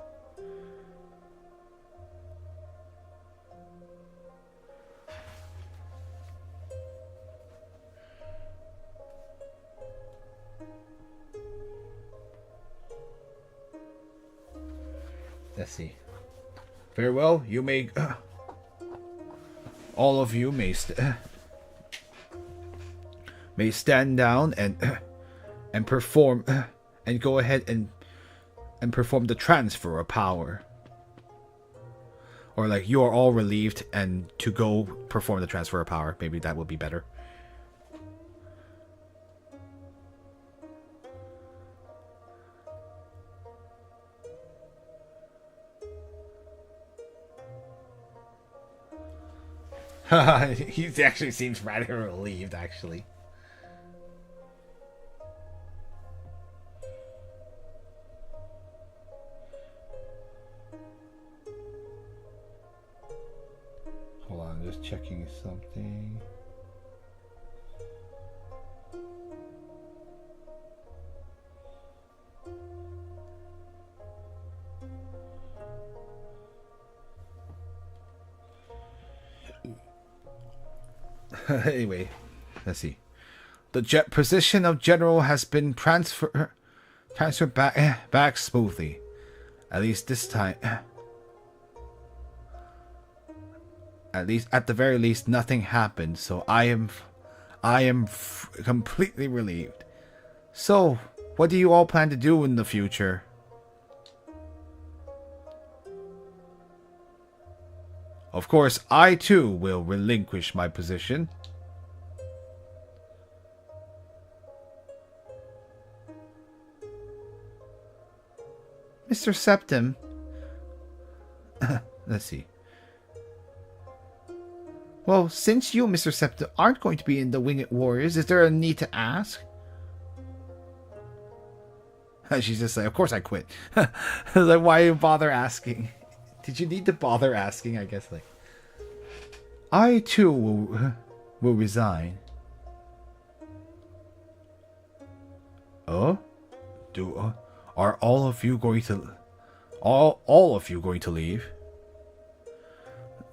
Speaker 1: Let's see. Very well, you may. All of you may may stand down and perform and go ahead and perform the transfer of power. Or like you are all relieved and to go perform the transfer of power. Maybe that would be better. He actually seems rather relieved, actually. Hold on, just checking something. Anyway, let's see. The position of general has been transferred back smoothly. At least this time. At the very least, nothing happened. So I am completely relieved. So, what do you all plan to do in the future? Of course, I too will relinquish my position. Mr. Septim. Let's see. Well, since you, Mr. Septim, aren't going to be in the Winged Warriors, is there a need to ask? She's just like, of course I quit. Like, why bother asking? Did you need to bother asking? I guess, like. I too will resign. Oh? Are all of you going to all of you going to leave?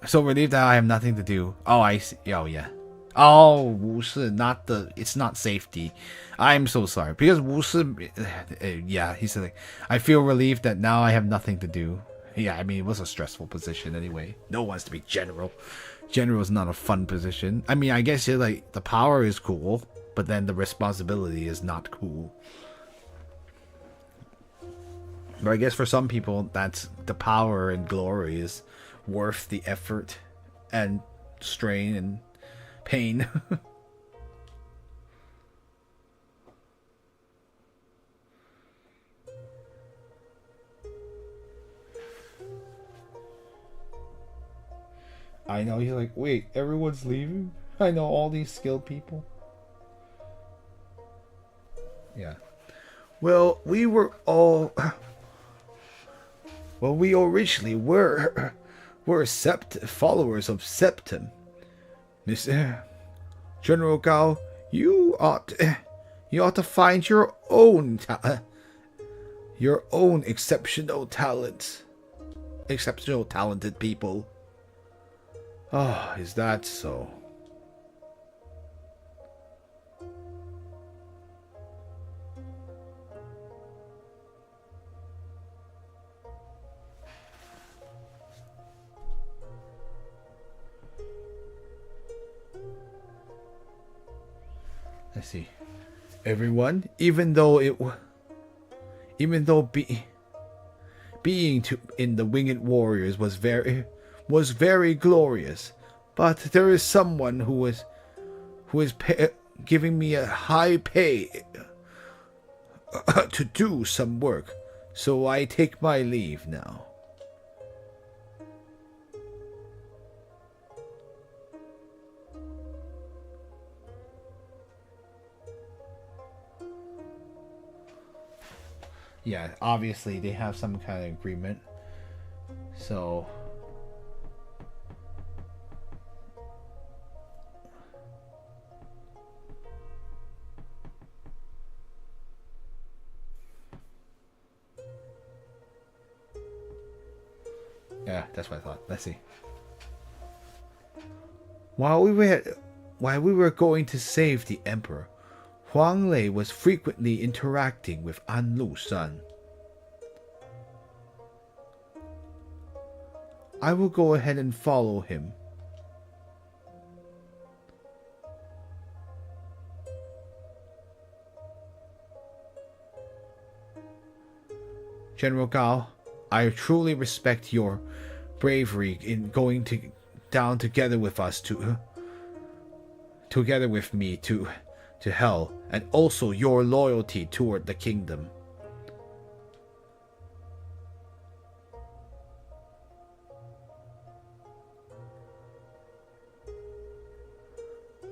Speaker 1: So relieved that I have nothing to do. Oh, I see. Oh, yeah. Oh, 无视, not the. It's not safety. I'm so sorry because 无视. Yeah, he said. Like, I feel relieved that now I have nothing to do. Yeah, I mean it was a stressful position anyway. No one wants to be general. General is not a fun position. I mean, I guess you're like the power is cool, but then the responsibility is not cool. But I guess for some people, that's the power and glory is worth the effort and strain and pain. I know, he's like, wait, everyone's leaving? I know all these skilled people. Yeah. Well, we were all... Well, we originally were followers of Septim. Mr. General Gao, you ought to find your own exceptional talents. Exceptional talented people. Oh, is that so? Let's see. Everyone, even though being in the Winged Warriors was very glorious, but there is someone who is giving me a high pay to do some work, so I take my leave now. Yeah, obviously they have some kind of agreement. So Yeah, that's what I thought. Let's see. While we were going to save the emperor, Huang Lei was frequently interacting with An Lu San. I will go ahead and follow him. General Gao, I truly respect your bravery in going down together with us together with me to hell, and also your loyalty toward the kingdom.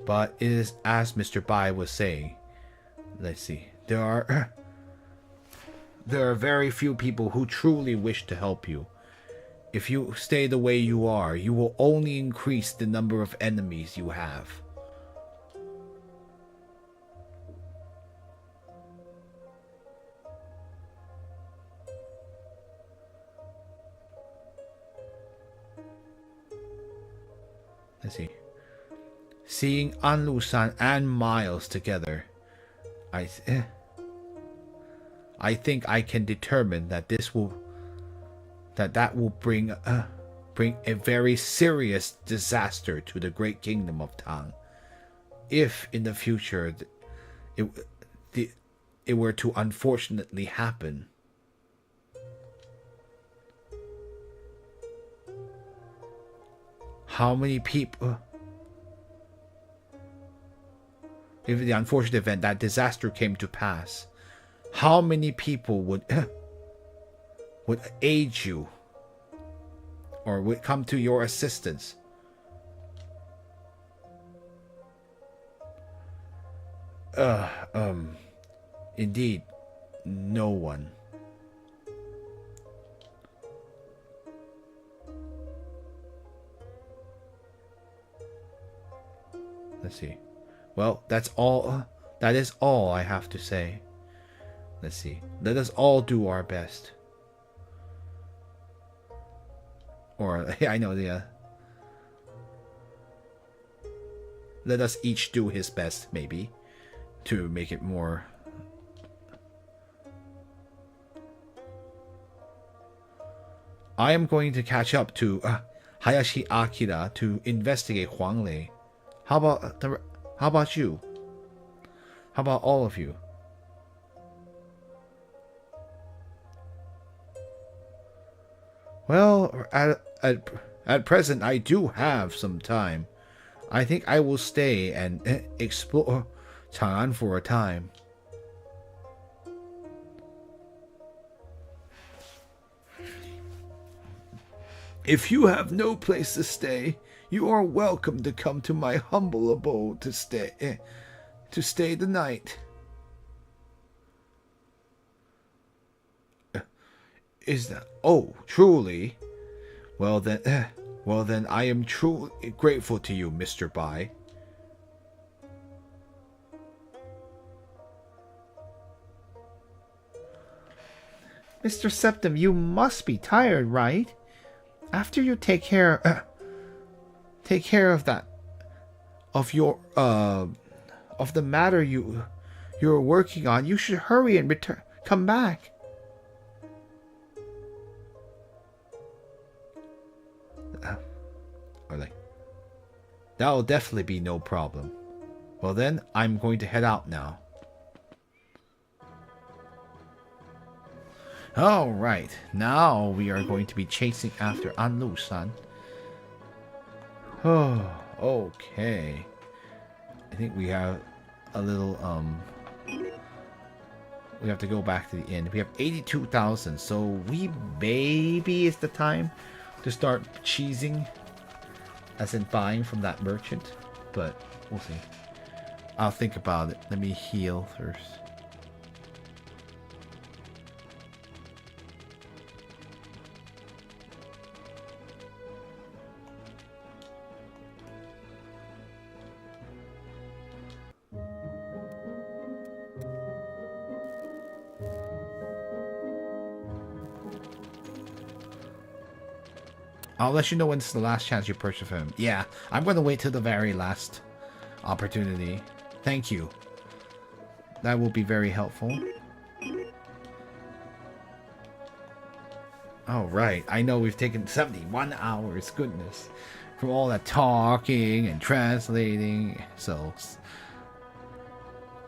Speaker 1: But it is as Mr. Bai was saying. Let's see. There are very few people who truly wish to help you. If you stay the way you are, you will only increase the number of enemies you have. Let's see. Seeing An Lu San and Miles together, I think I can determine that that will bring a very serious disaster to the great kingdom of Tang. If in the future it were to unfortunately happen. How many people... If the unfortunate event, that disaster came to pass, how many people would aid you or would come to your assistance? Indeed, no one. Let's see. Well, that's all. That is all I have to say. Let's see. Let us all do our best. Or, I know the... let us each do his best, maybe, to make it more... I am going to catch up to Hayashi Akira to investigate Huang Lei. How about you? How about all of you? Well, at present, I do have some time. I think I will stay and explore Chang'an for a time. If you have no place to stay, you are welcome to come to my humble abode to stay the night. Is that... Oh, truly? Well then I am truly grateful to you, Mr. Bai. Mr. Septim, you must be tired, right? After you take care of that, of your of the matter you're working on, you should hurry and come back. That'll definitely be no problem. Well then, I'm going to head out now. Alright, now we are going to be chasing after An Lu San. Oh, okay. I think we have a little, we have to go back to the inn. We have 82,000, so maybe it's the time to start cheesing, as in buying from that merchant, but we'll see. I'll think about it. Let me heal first. I'll let you know when it's the last chance you purchase him. Yeah, I'm going to wait till the very last opportunity. Thank you. That will be very helpful. Oh, right. I know we've taken 71 hours. Goodness. From all that talking and translating. So,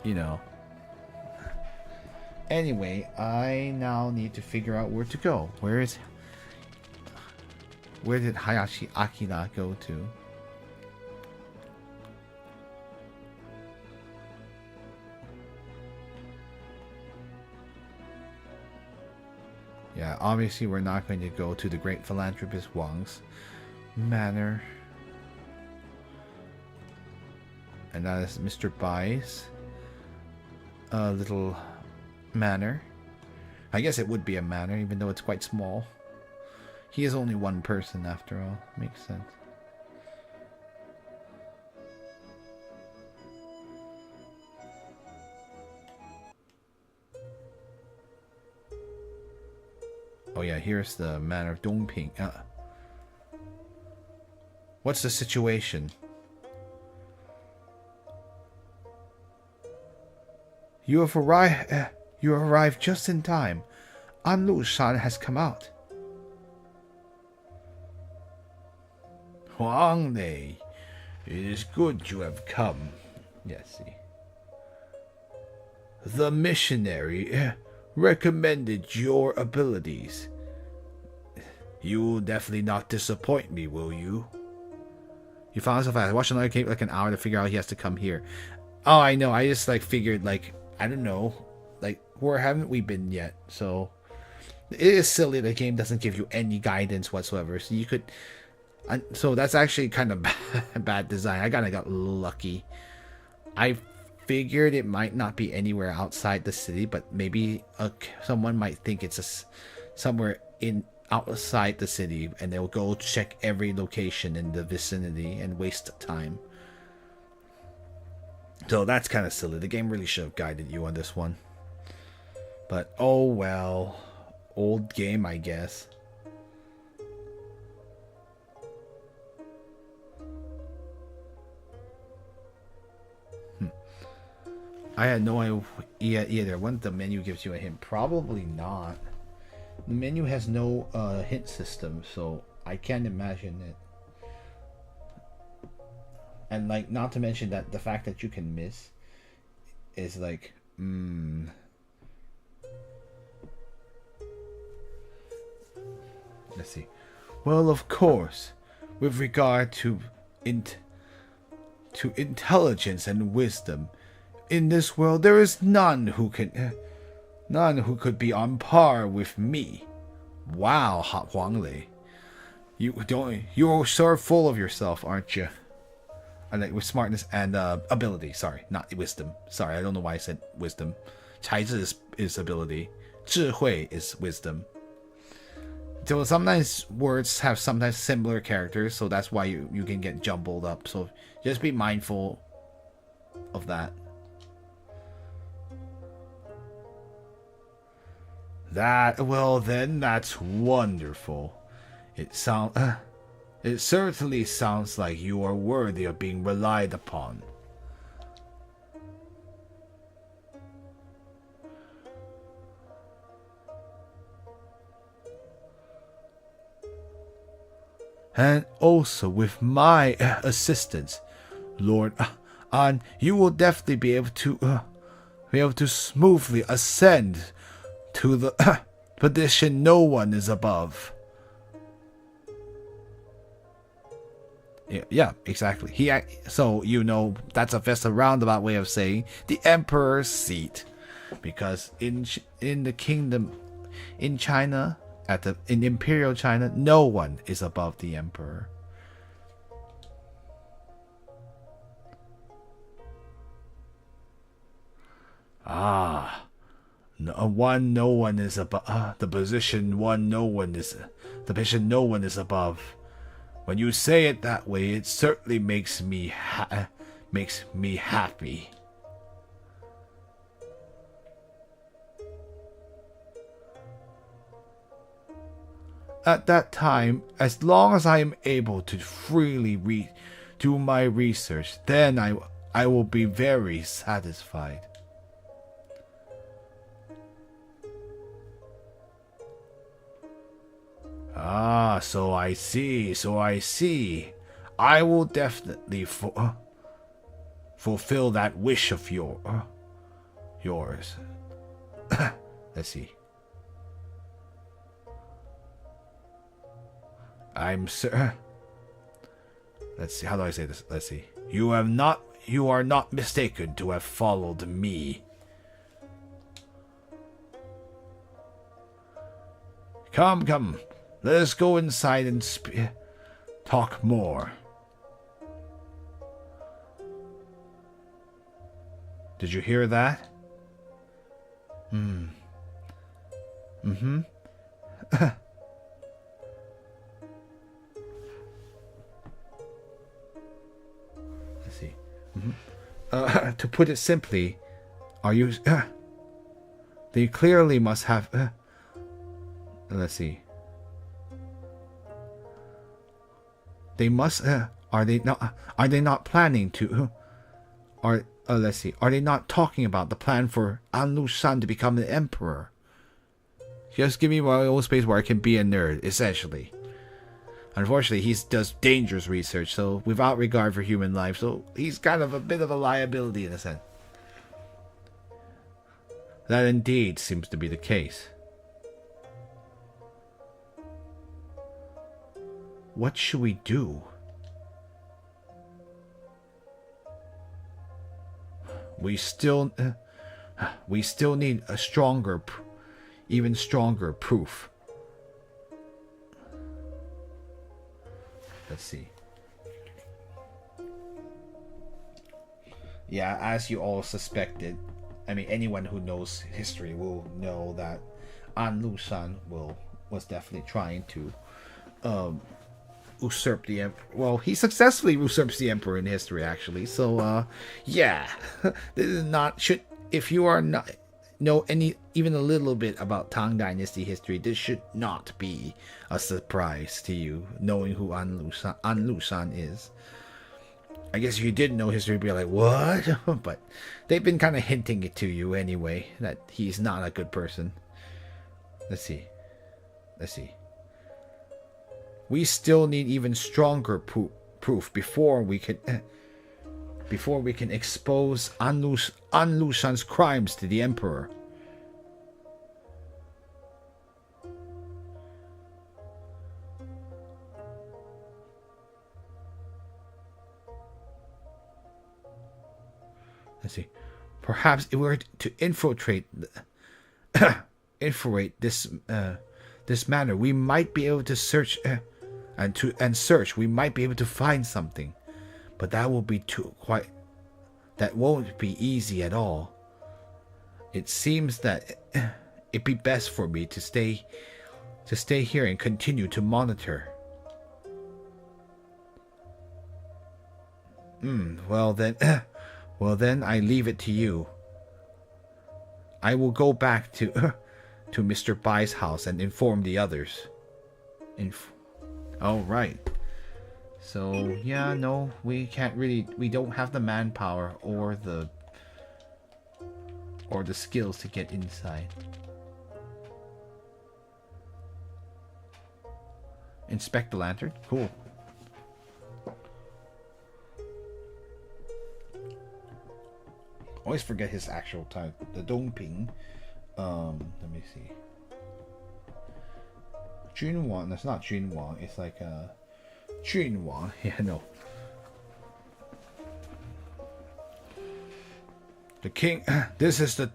Speaker 1: you know. Anyway, I now need to figure out where to go. Where did Hayashi Akira go to? Yeah, obviously we're not going to go to the great philanthropist Wang's manor. And that is Mr. Bai's little manor. I guess it would be a manor, even though it's quite small. He is only one person after all. Makes sense. Oh yeah, here's the manor of Dongping. What's the situation? You have arrived just in time. An Lu-shan has come out. Huang Lei, it is good you have come. Yes, see. The missionary recommended your abilities. You will definitely not disappoint me, will you? You found so fast. I watched another game like an hour to figure out he has to come here. Oh, I know. I just figured I don't know. Where haven't we been yet? So it is silly the game doesn't give you any guidance whatsoever. So you could so that's actually kind of bad design. I kind of got lucky. I figured it might not be anywhere outside the city, but maybe someone might think it's somewhere outside the city, and they'll go check every location in the vicinity and waste time. So that's kind of silly. The game really should have guided you on this one. But oh well. Old game, I guess. I had no idea either. When the menu gives you a hint, probably not. The menu has no hint system, so I can't imagine it. And not to mention that the fact that you can miss is Let's see. Well, of course, with regard to intelligence and wisdom, in this world there is none who could be on par with me. Wow, Huang Lei. You're so full of yourself, aren't you? And with smartness and ability. Sorry, not wisdom. Sorry, I don't know why I said wisdom. 才智 is ability. 智慧 is wisdom. So sometimes words have sometimes similar characters, so that's why you can get jumbled up. So just be mindful of that. Well then, that's wonderful. It certainly sounds like you are worthy of being relied upon. And also with my assistance, Lord An, you will definitely be able to smoothly ascend to the position no one is above. Yeah, exactly. So that's a roundabout way of saying the emperor's seat, because in the kingdom, in China, in imperial China, no one is above the emperor. No one is above the position no one is above. When you say it that way, it certainly makes me happy. At that time, as long as I am able to freely do my research, then I will be very satisfied. Ah, so I see. I will definitely fulfill that wish of yours. Let's see. I'm sir. Let's see. How do I say this? Let's see. You are not mistaken to have followed me. Come. Let us go inside and talk more. Did you hear that? Mm-hmm. Let's see. To put it simply, are you... they clearly must have... let's see. They must... are they not planning to... let's see. Are they not talking about the plan for An Lushan to become the emperor? Just give me my own space where I can be a nerd, essentially. Unfortunately, he does dangerous research, so without regard for human life, so he's kind of a bit of a liability in a sense. That indeed seems to be the case. What should we do? We still need a even stronger proof. Let's see. Yeah, as you all suspected, I mean, anyone who knows history will know that An Lushan was definitely trying to usurp the emperor. Well, he successfully usurps the emperor in history, actually. So, yeah, this is not if you are not know even a little bit about Tang Dynasty history, this should not be a surprise to you, knowing who An Lushan is. I guess if you didn't know history, you'd be like, what? But they've been kind of hinting it to you anyway, that he's not a good person. Let's see. We still need even stronger proof before we can expose An Lushan's crimes to the emperor. Let's see. Perhaps if we were to infiltrate this matter, we might be able to search we might be able to find something. But that will be that won't be easy at all. It seems that it'd be best for me to stay here and continue to monitor. Well then I leave it to you. I will go back to Mr. Bai's house and inform the others. Oh, right. So, yeah, no, we don't have the manpower or the skills to get inside. Inspect the lantern? Cool. Always forget his actual title. The Dongping. Let me see. Junwan. That's not Junwan. It's like Junwan. Yeah, no. The king. This is the.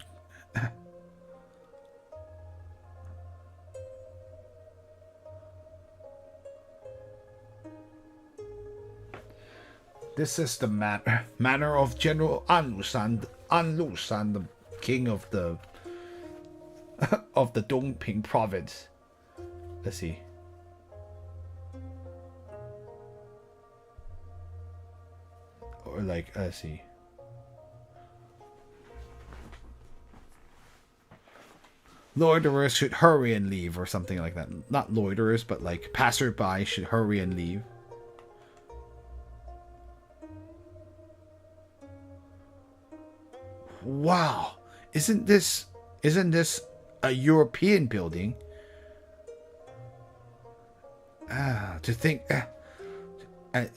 Speaker 1: This is the manner of General An Lushan, the king of the Dongping province. Let's see. Or like, let's see. Loiterers should hurry and leave, or something like that. Not loiterers, but like passerby should hurry and leave. Wow, isn't this a European building? To think,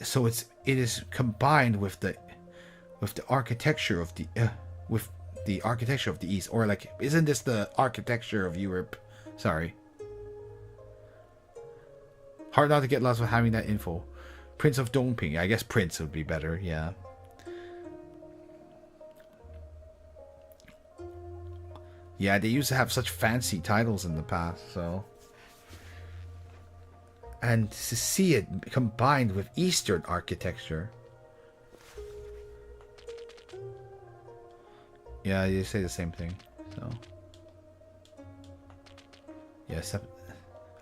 Speaker 1: so it is combined with the architecture of the architecture of the East, or like, isn't this the architecture of Europe? Sorry. Hard not to get lost with having that info. Prince of Dongping. I guess Prince would be better, yeah. Yeah, they used to have such fancy titles in the past, so. And to see it combined with Eastern architecture. Yeah, you say the same thing, so. Yes,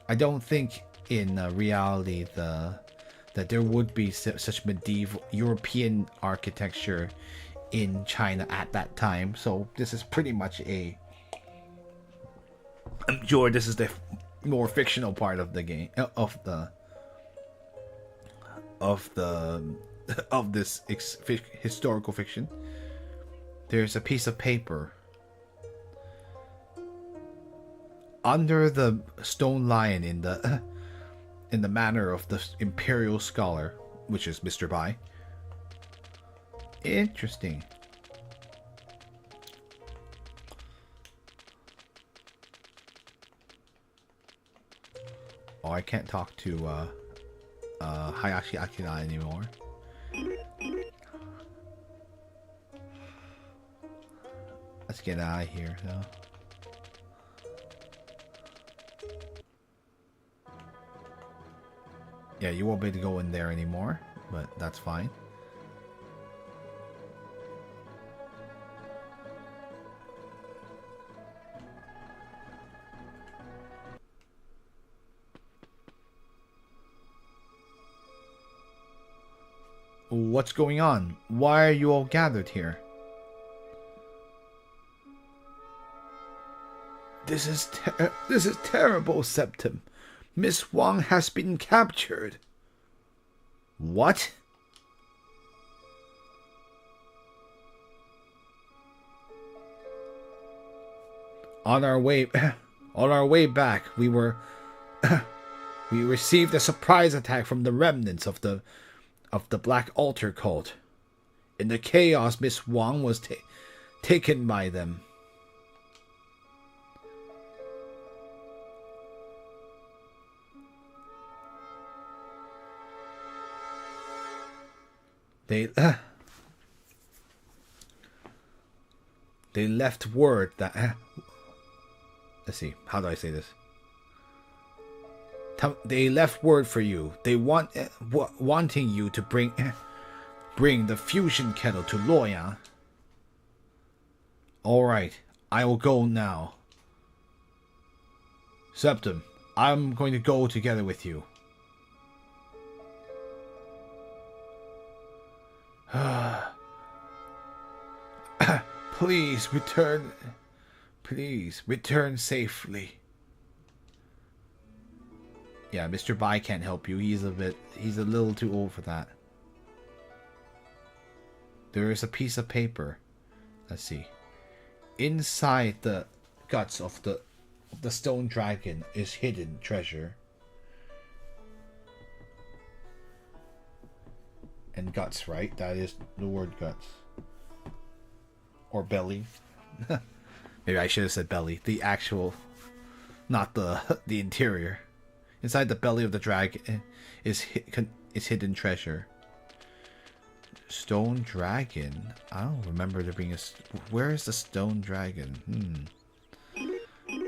Speaker 1: I don't think in reality that there would be such medieval European architecture in China at that time. So this is pretty much a. I'm sure this is the more fictional part of the game of this historical fiction. There's a piece of paper under the stone lion in the manner of the imperial scholar, which is Mr. Bai. Interesting. Oh, I can't talk to Hayashi Akira anymore. Let's get out of here, though. Yeah, you won't be able to go in there anymore, but that's fine. What's going on? Why are you all gathered here? This is terrible, Septim. Miss Wang has been captured. What? On our way back, we received a surprise attack from the remnants of the Black Altar cult. In the chaos, Miss Wang was taken by them. They left word that let's see, how do I say this? They left word for you. They wanting you to bring the fusion kettle to Luoyang. All right, I will go now. Septim, I'm going to go together with you. Please return. Please return safely. Yeah, Mr. Bai can't help you. He's a little too old for that. There is a piece of paper. Let's see. Inside the guts of the stone dragon is hidden treasure. And guts, right? That is the word guts. Or belly. Maybe I should have said belly. The actual, not the interior. Inside the belly of the dragon is hidden treasure. Stone dragon? I don't remember there being a. Where is the stone dragon?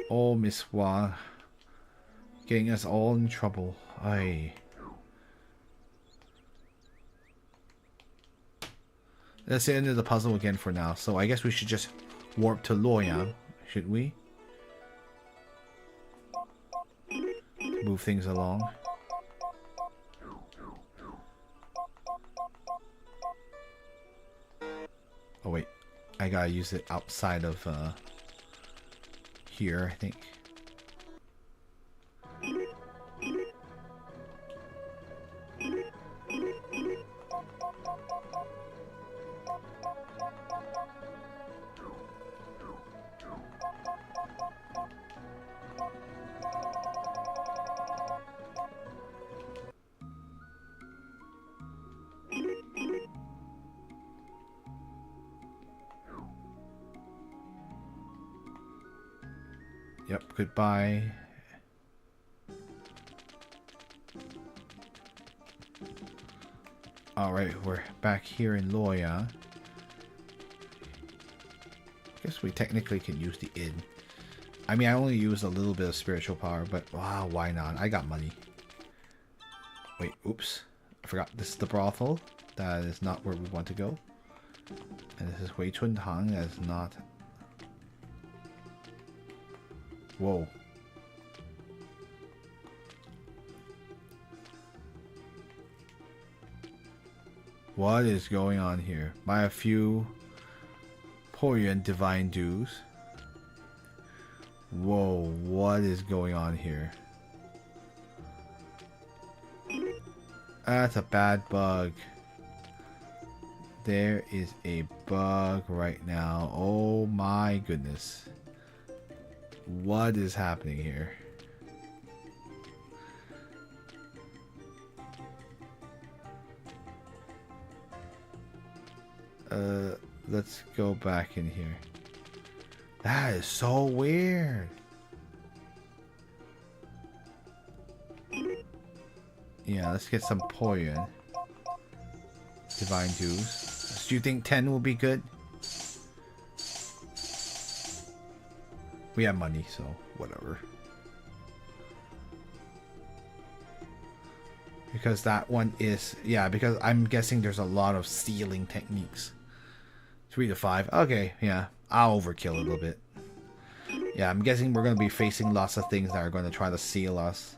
Speaker 1: Oh, Miss Wang, getting us all in trouble. Aye. That's the end of the puzzle again for now. So I guess we should just warp to Luoyang, should we? Move things along. Oh wait, I gotta use it outside of here, I think. Yep, goodbye. Alright, we're back here in Loya. Guess we technically can use the inn. I mean, I only used a little bit of spiritual power, but wow, why not? I got money. Wait, oops. I forgot. This is the brothel. That is not where we want to go. And this is Hui Chun Tang. That is not... Whoa. What is going on here? Buy a few Po Yuan divine dues. Whoa, what is going on here? That's a bad bug. There is a bug right now. Oh my goodness. What is happening here? Let's go back in here. That is so weird. Yeah, let's get some Po Yuan. Divine dues. Do you think 10 will be good? We have money, so whatever. Because that one is... Yeah, because I'm guessing there's a lot of sealing techniques. 3 to 5. Okay, yeah. I'll overkill a little bit. Yeah, I'm guessing we're going to be facing lots of things that are going to try to seal us.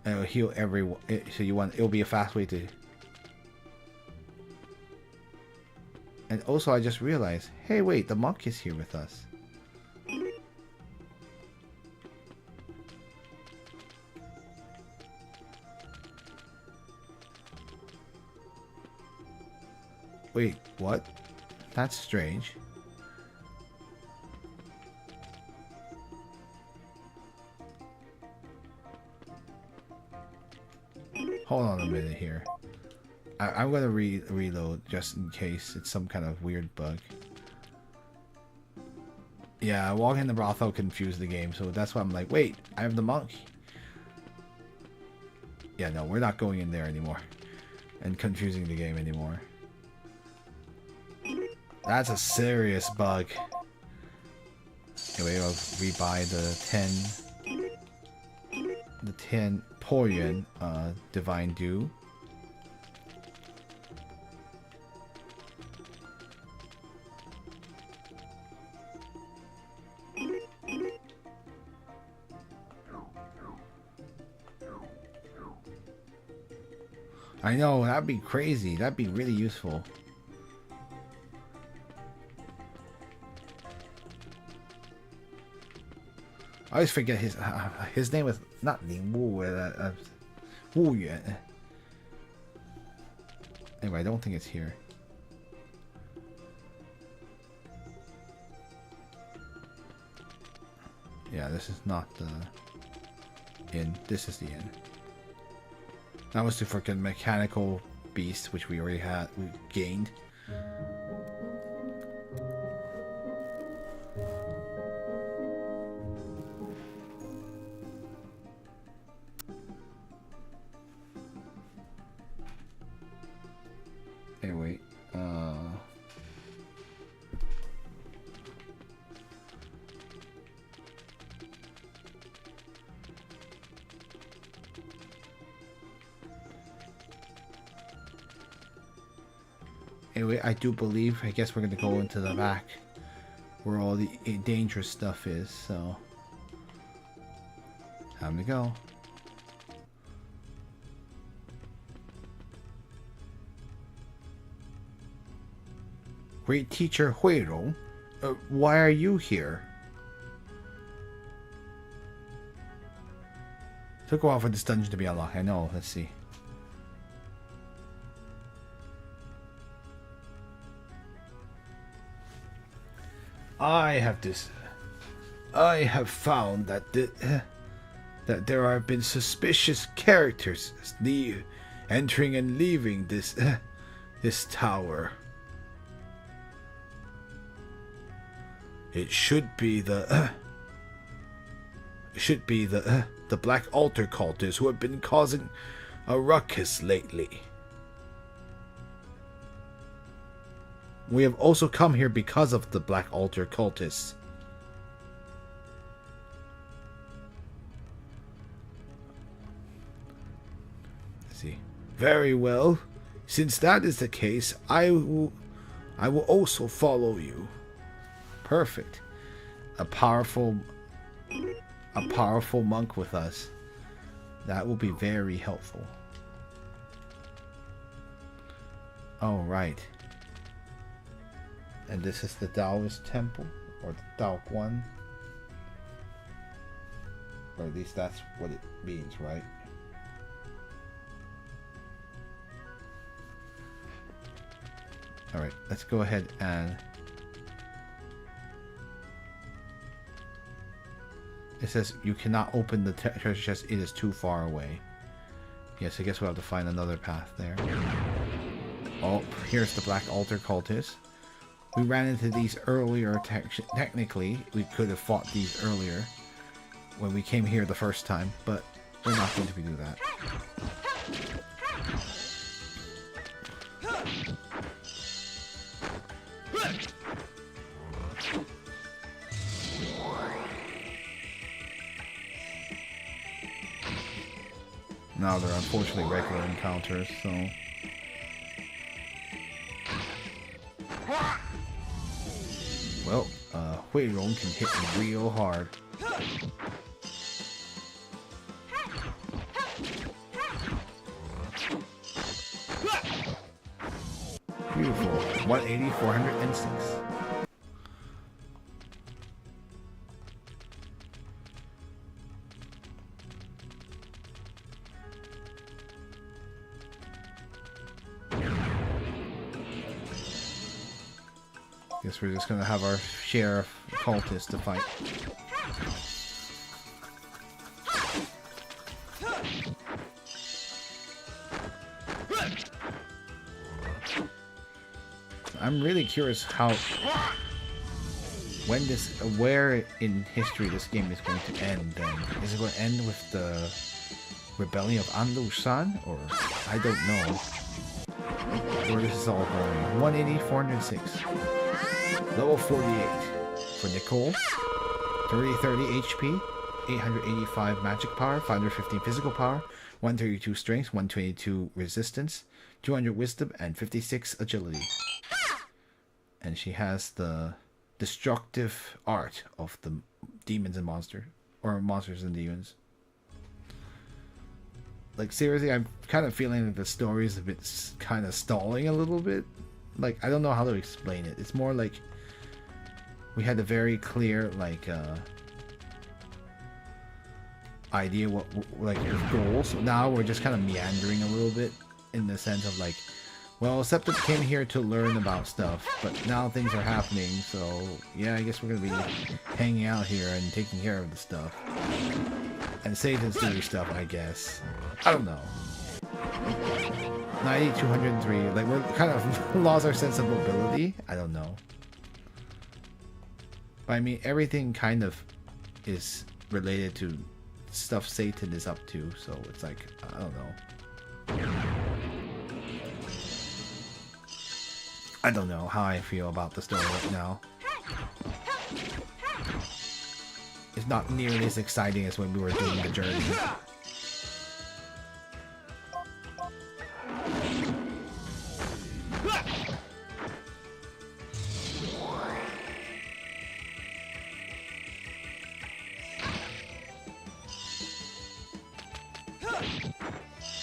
Speaker 1: And it'll heal everyone. So you want... It'll be a fast way to... And also I just realized... Hey, wait. The monk is here with us. Wait, what? That's strange. Hold on a minute here. I'm gonna reload just in case it's some kind of weird bug. Yeah, walking in the brothel confused the game, so that's why I'm like, wait, I have the monk. Yeah, no, we're not going in there anymore. And confusing the game anymore. That's a serious bug. Anyway, I'll rebuy the 10 Po Yuan divine dew. I know, that'd be crazy. That'd be really useful. I always forget his name was not Ling Wu, Wu Yuan. Anyway, I don't think it's here. Yeah, this is not the inn. This is the inn. That was the freaking mechanical beast, which we already had. We gained. Hey, wait. Anyway, I do believe, I guess we're going to go into the back where all the dangerous stuff is, so time to go. Great teacher Hui Rong, why are you here? Took a while for this dungeon to be unlocked. I know. Let's see. I have found that that there have been suspicious characters entering and leaving this tower. It should be the Black Altar cultists who have been causing a ruckus lately. We have also come here because of the Black Altar cultists. Let's see. Very well. Since that is the case, I will also follow you. Perfect. A powerful monk with us. That will be very helpful. Oh, right. And this is the Taoist temple, or the Tao Guan. Or at least that's what it means, right? Alright, let's go ahead and... It says you cannot open the treasure chest, it is too far away. Yes, I guess we'll have to find another path there. Oh, here's the Black Altar cultists. We ran into these earlier. Technically, we could have fought these earlier when we came here the first time, but we're not going to do that. Now they're unfortunately regular encounters, so... Well, Hui Rong can hit me real hard. Beautiful. 180, 406. Guess we're just gonna have our share of cultists to fight. I'm really curious where in history this game is going to end then. Is it going to end with the rebellion of Anlu Shan? Or I don't know where this is all going. 180, 406. Level 48 for Nicole. 30 HP, 885 magic power, 515 physical power, 132 strength, 122 resistance, 200 wisdom, and 56 agility. And she has the destructive art of the demons and monsters, or monsters and demons. Like, seriously, I'm kind of feeling like the story is a bit kind of stalling a little bit. Like, I don't know how to explain it. It's more like we had a very clear, like, idea what, like, goals. Now we're just kind of meandering a little bit in the sense of, like, well, Septim came here to learn about stuff, but now things are happening, so yeah, I guess we're gonna be hanging out here and taking care of the stuff. And Satan's doing stuff, I guess. I don't know. 90, 203, like, we're kind of lost our sense of mobility. I don't know. But I mean, everything kind of is related to stuff Satan is up to, so it's like, I don't know. I don't know how I feel about the story right now. It's not nearly as exciting as when we were doing the journey.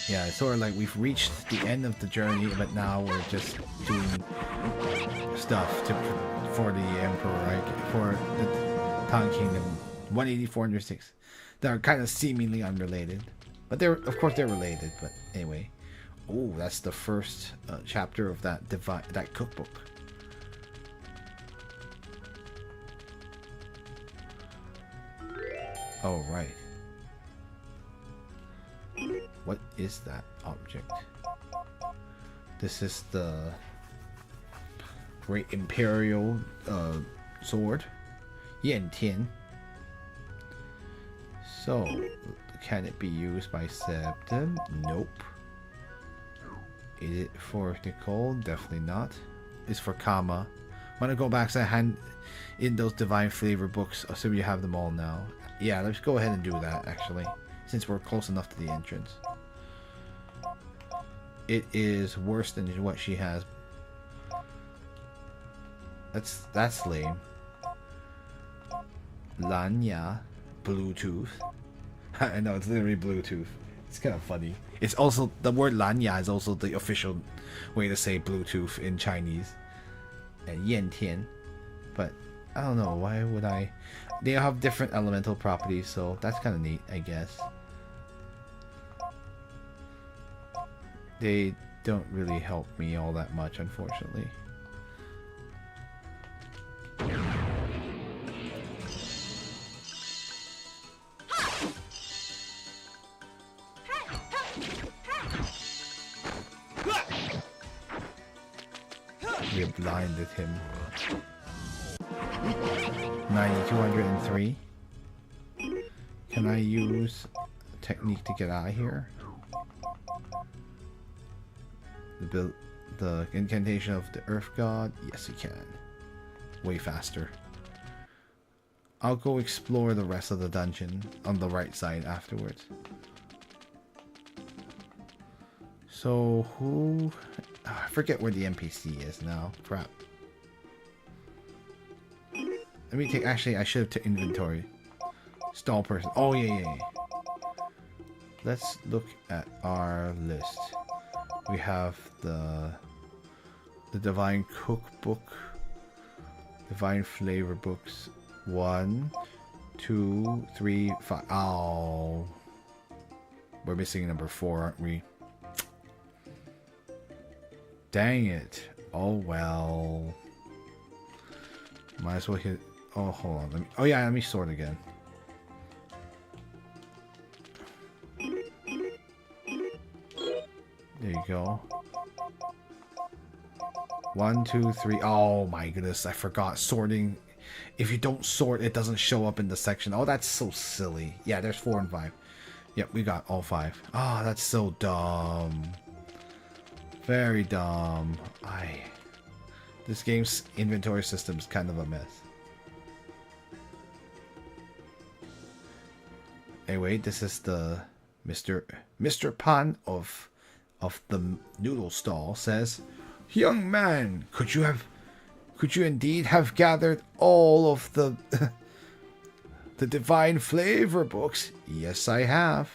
Speaker 1: Yeah, it's sort of like we've reached the end of the journey, but now we're just doing stuff for the Emperor, right? For the Tang Kingdom. 180, 406. That are kind of seemingly unrelated. But of course they're related. But anyway, oh, that's the first chapter of that cookbook. Oh right. What is that object? This is the Great Imperial sword, Yan Tian. So, can it be used by Septim? Nope. Is it for Nicole? Definitely not. It's for Kama. I'm gonna go back to hand in those divine flavor books. Assume you have them all now. Yeah, let's go ahead and do that actually, since we're close enough to the entrance. It is worse than what she has. That's lame. Lanya Bluetooth. I know, it's literally Bluetooth. It's kind of funny. It's also, the word Lanya is also the official way to say Bluetooth in Chinese. And Yan Tian. But I don't know, why would I? They have different elemental properties, so that's kind of neat, I guess. They don't really help me all that much, unfortunately. We have blinded him. 9203. Can I use a technique to get out of here? The incantation of the Earth God? Yes, you can. Way faster. I'll go explore the rest of the dungeon on the right side afterwards. So, who... I forget where the NPC is now. Crap. Let me take... Actually, I should have took inventory. Stall person. Oh, yeah. Let's look at our list. We have the Divine Cookbook. Divine Flavor Books. 1, 2, 3, 5. Oh. We're missing number 4, aren't we? Dang it. Oh, well. Might as well hit... Oh, hold on. Oh, yeah, let me sort again. There you go. 1, 2, 3. Oh, my goodness. I forgot sorting. If you don't sort, it doesn't show up in the section. Oh, that's so silly. Yeah, there's 4 and 5. Yep, we got all 5. Oh, that's so dumb. Very dumb. This game's inventory system is kind of a mess. Anyway, this is the Mr. Pan of the noodle stall says, "Young man, could you indeed have gathered all of the the divine flavor books?" "Yes, I have."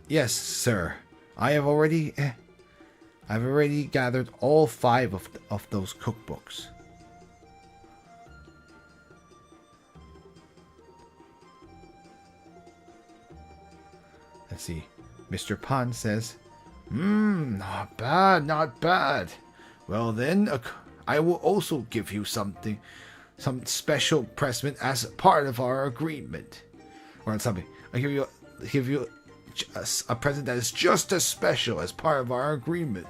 Speaker 1: "Yes, sir. I've already gathered all 5 of those cookbooks." Let's see. Mr. Pan says, not bad, not bad. Well then, I will also give you some special present as part of our agreement. Or something. I give you a present that is just as special as part of our agreement.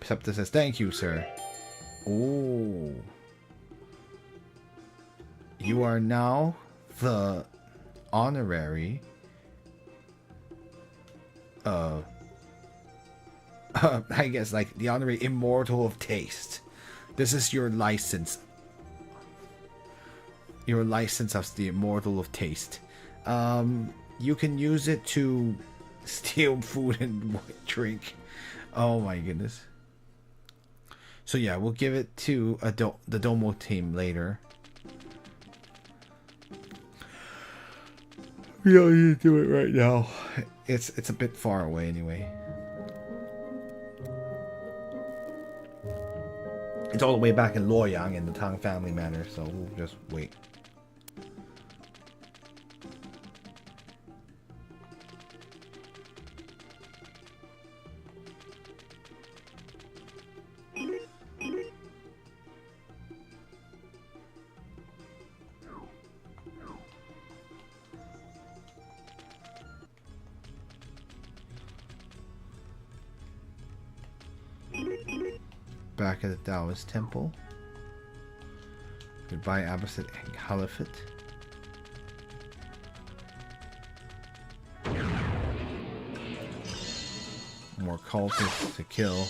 Speaker 1: Septa says, "Thank you, sir." Oh. You are now the honorary I guess like the honorary immortal of taste. This is your license. Your license as the immortal of taste. You can use it to steal food and drink. Oh my goodness. So yeah, we'll give it to the Domo team later. We don't need to do it right now. It's a bit far away anyway. It's all the way back in Luoyang in the Tang family manor, so we'll just wait. Back at the Taoist Temple. Goodbye, Abbasid Caliphate. More cultists to kill.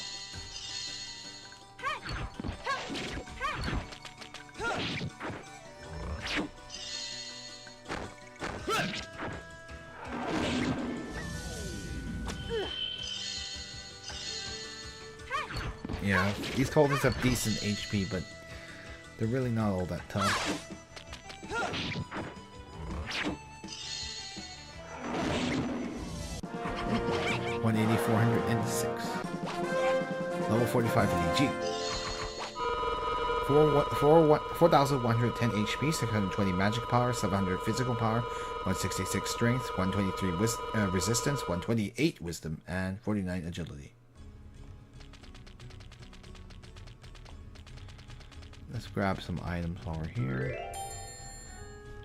Speaker 1: Yeah, these cultists have decent HP, but they're really not all that tough. 180, 406. Level 45 DG. 4,110 HP, 620 magic power, 700 physical power, 166 strength, 123 resistance, 128 wisdom, and 49 agility. Let's grab some items while we're here.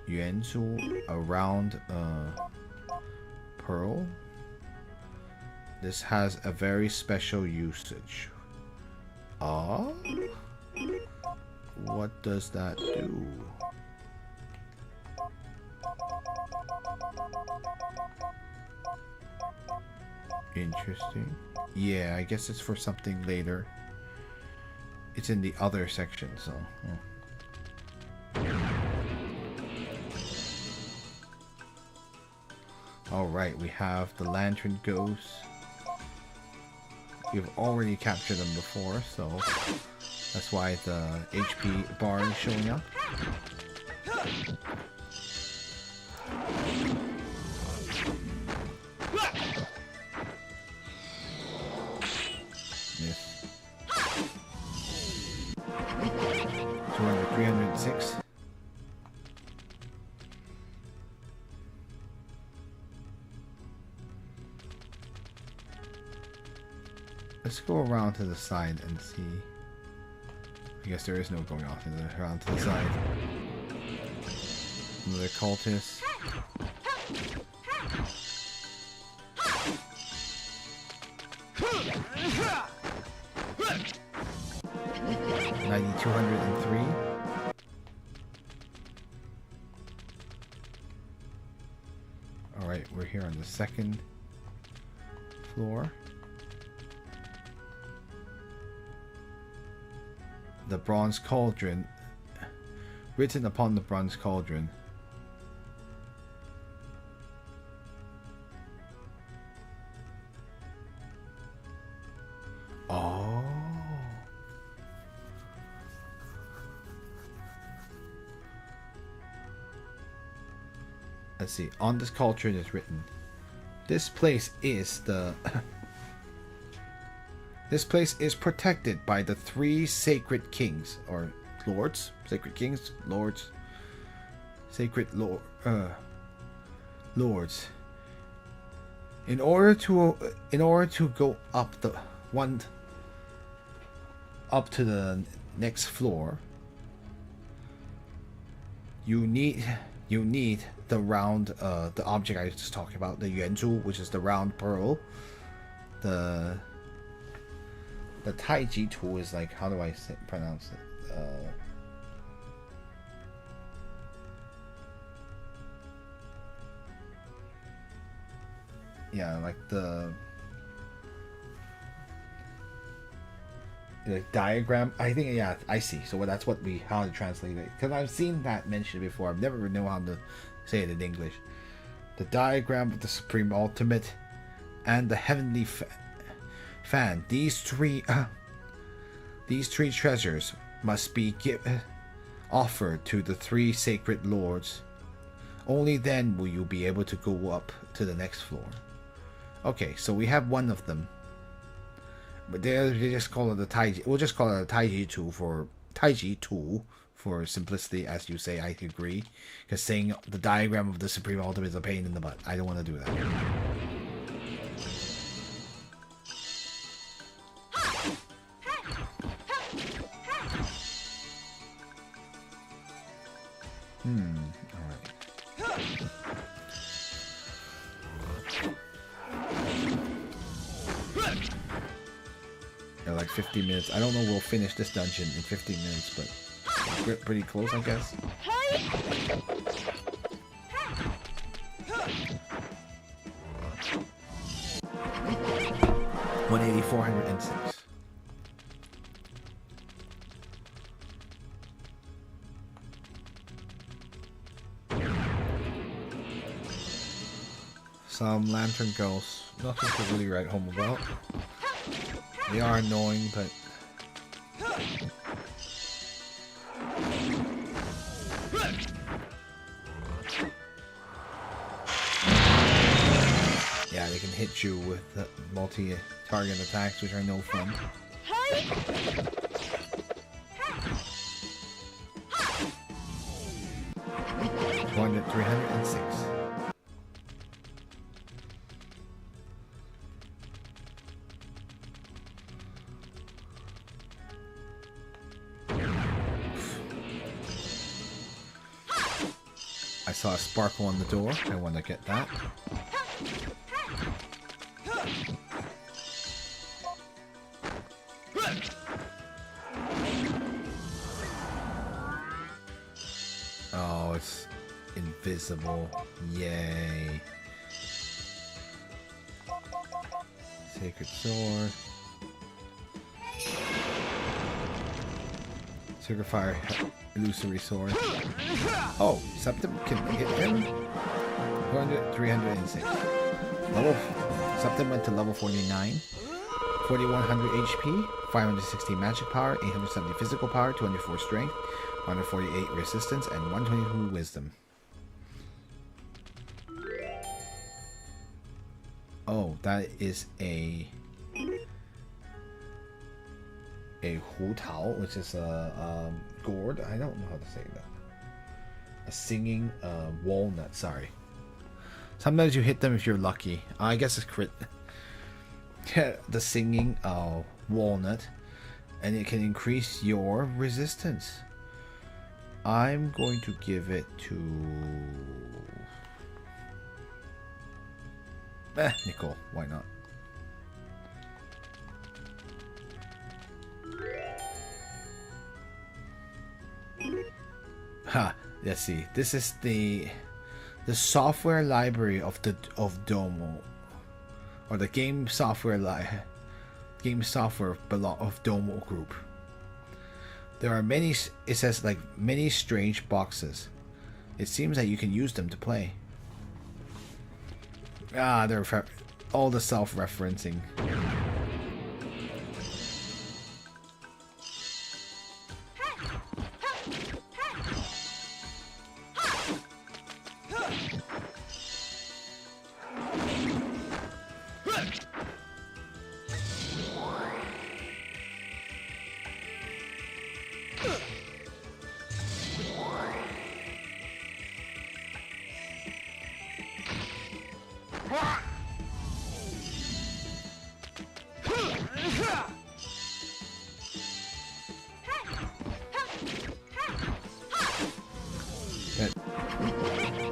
Speaker 1: Yuanzu, a round pearl. This has a very special usage. What does that do? Interesting. Yeah, I guess it's for something later. It's in the other section, so... Alright, we have the lantern ghosts. We've already captured them before, so that's why the HP bar is showing up. Yes. 306. Let's go around to the side and see. I guess there is no going off around to the side. Another cultist. $9,203. Alright, we're here on the second floor. The bronze cauldron. Written upon the bronze cauldron. Oh. Let's see. On this cauldron is written, this place is the... This place is protected by the 3 sacred kings, or lords, sacred kings, lords, sacred lords. In order to go up to the next floor, you need the round, the object I was just talking about, the Yuanzu, which is the round pearl, the Taiji tool is like, how do I pronounce it? Yeah, like the diagram. I think, yeah, I see. So that's what how to translate it. Because I've seen that mentioned before. I've never known how to say it in English. The diagram of the Supreme Ultimate and the Heavenly Fan. These three treasures must be offered to the 3 sacred lords. Only then will you be able to go up to the next floor. Okay, so we have one of them, but they just call it the Taiji. We'll just call it a Taiji tool for simplicity, as you say. I agree, because saying the diagram of the Supreme Ultimate is a pain in the butt. I don't want to do that. Alright. Yeah, like 50 minutes. I don't know we'll finish this dungeon in 15 minutes, but we're pretty close, I guess. 180, 406. Some lantern ghosts. Nothing to really write home about. They are annoying, but... yeah, they can hit you with multi-target attacks, which are no fun. 306. I saw a sparkle on the door. I want to get that. Oh, it's invisible. Yay. Sacred sword. Sacred fire. Illusory sword. Oh, Septim can hit him. 306. Septim went to level 49. 4100 HP, 560 magic power, 870 physical power, 204 strength, 148 resistance, and 122 wisdom. Oh, that is a Hu Tao, which is a gourd. I don't know how to say that. A singing walnut. Sorry. Sometimes you hit them if you're lucky. I guess it's crit. The singing walnut, and it can increase your resistance. I'm going to give it to Nicole. Why not? Ha! Let's see. This is the software library of Domo, or the game software of Domo Group. There are many. It says like many strange boxes. It seems that you can use them to play. Ah, they're all the self-referencing. At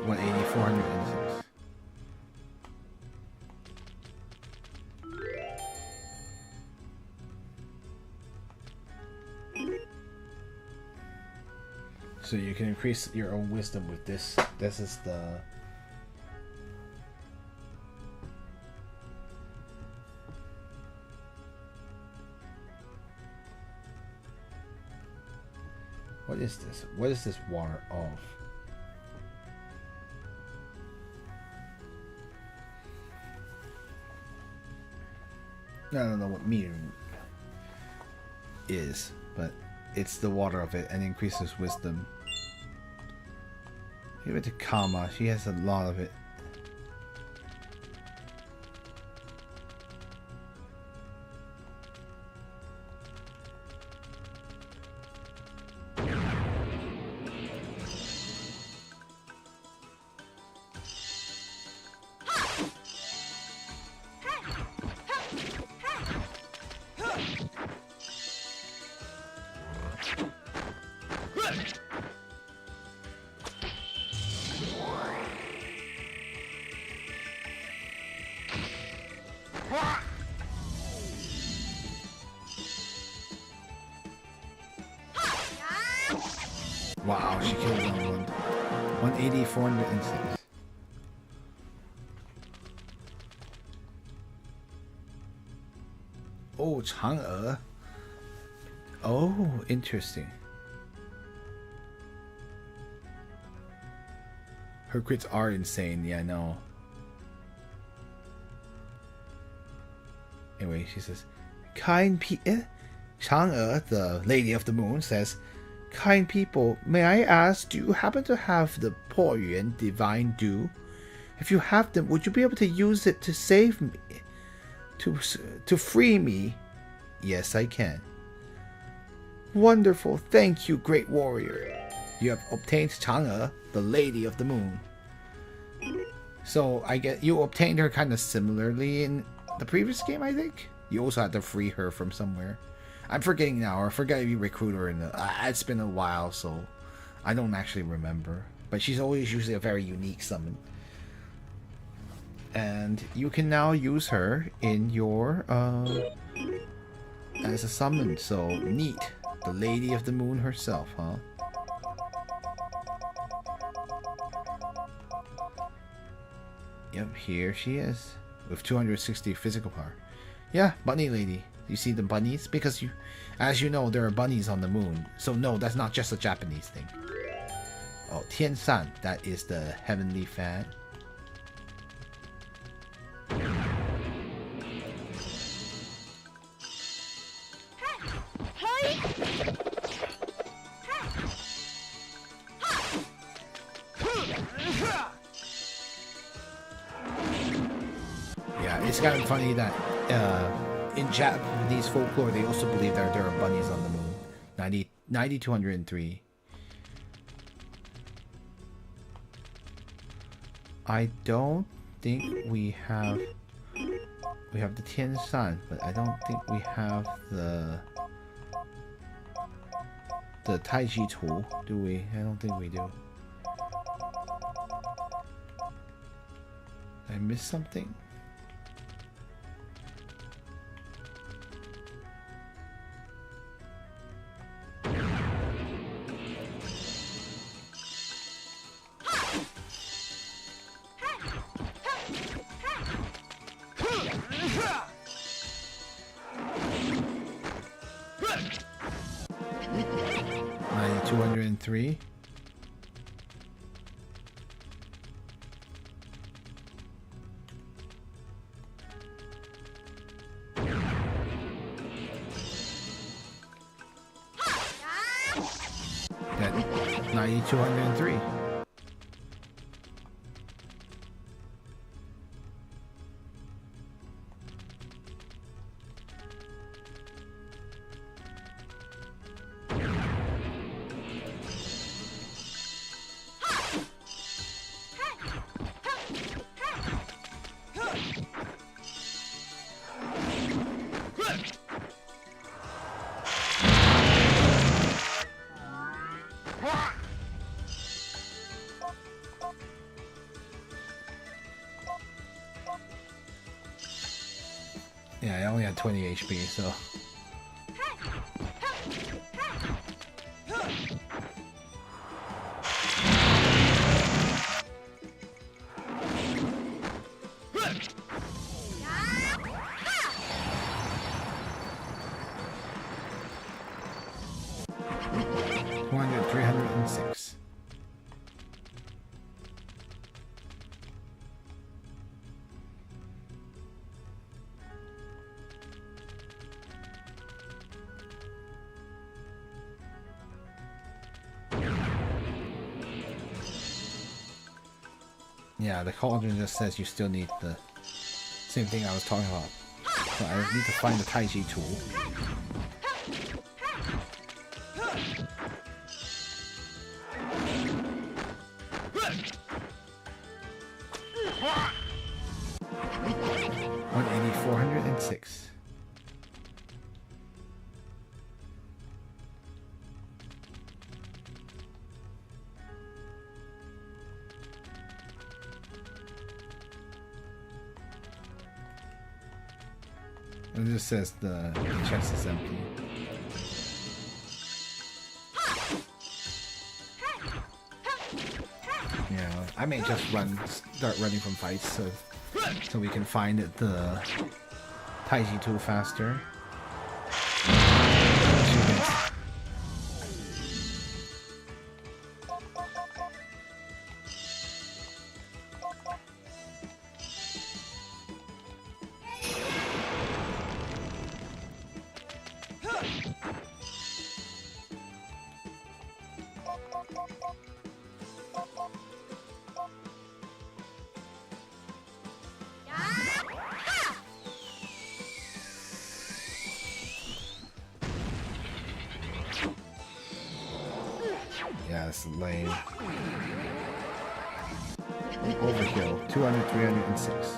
Speaker 1: 180, 406. So you can increase your own wisdom with this. This is the... What is this? What is this water of? I don't know what meter is, but it's the water of it and increases wisdom. Give it to Kama. She has a lot of it. Wow, she killed someone. 180, 406. Oh, Chang'e. Oh, interesting. Her crits are insane, yeah, I know. Anyway, she says, Chang'e, the Lady of the Moon, says, kind people, may I ask, do you happen to have the Po Yuan Divine Dew? If you have them, would you be able to use it to save me? To free me? Yes, I can. Wonderful. Thank you, great warrior. You have obtained Chang'e, the Lady of the Moon. So, I get you obtained her kind of similarly in the previous game, I think? You also had to free her from somewhere. I'm forgetting now, or I forgot if you recruit her in the... it's been a while, so I don't actually remember. But she's always usually a very unique summon. And you can now use her in your... as a summon, so neat. The Lady of the Moon herself, huh? Yep, here she is. With 260 physical power. Yeah, bunny lady. You see the bunnies? Because you, as you know, there are bunnies on the moon. So no, that's not just a Japanese thing. Oh, Tian San. That is the heavenly fan. It's kind of funny that in Japanese folklore they also believe that there are bunnies on the moon. 203. I don't think we have the Tian San, but I don't think we have the Taiji Tu, do we? I don't think we do. Did I miss something? Three. That 9203. Yeah, I only had 20 HP, so... Yeah, the cauldron just says you still need the same thing I was talking about. So I need to find the Taiji tool. $180,406. It just says the chest is empty. I may just start running from fights so we can find the Taiji tool faster. Yeah, that's lame. Overkill. 200, 306.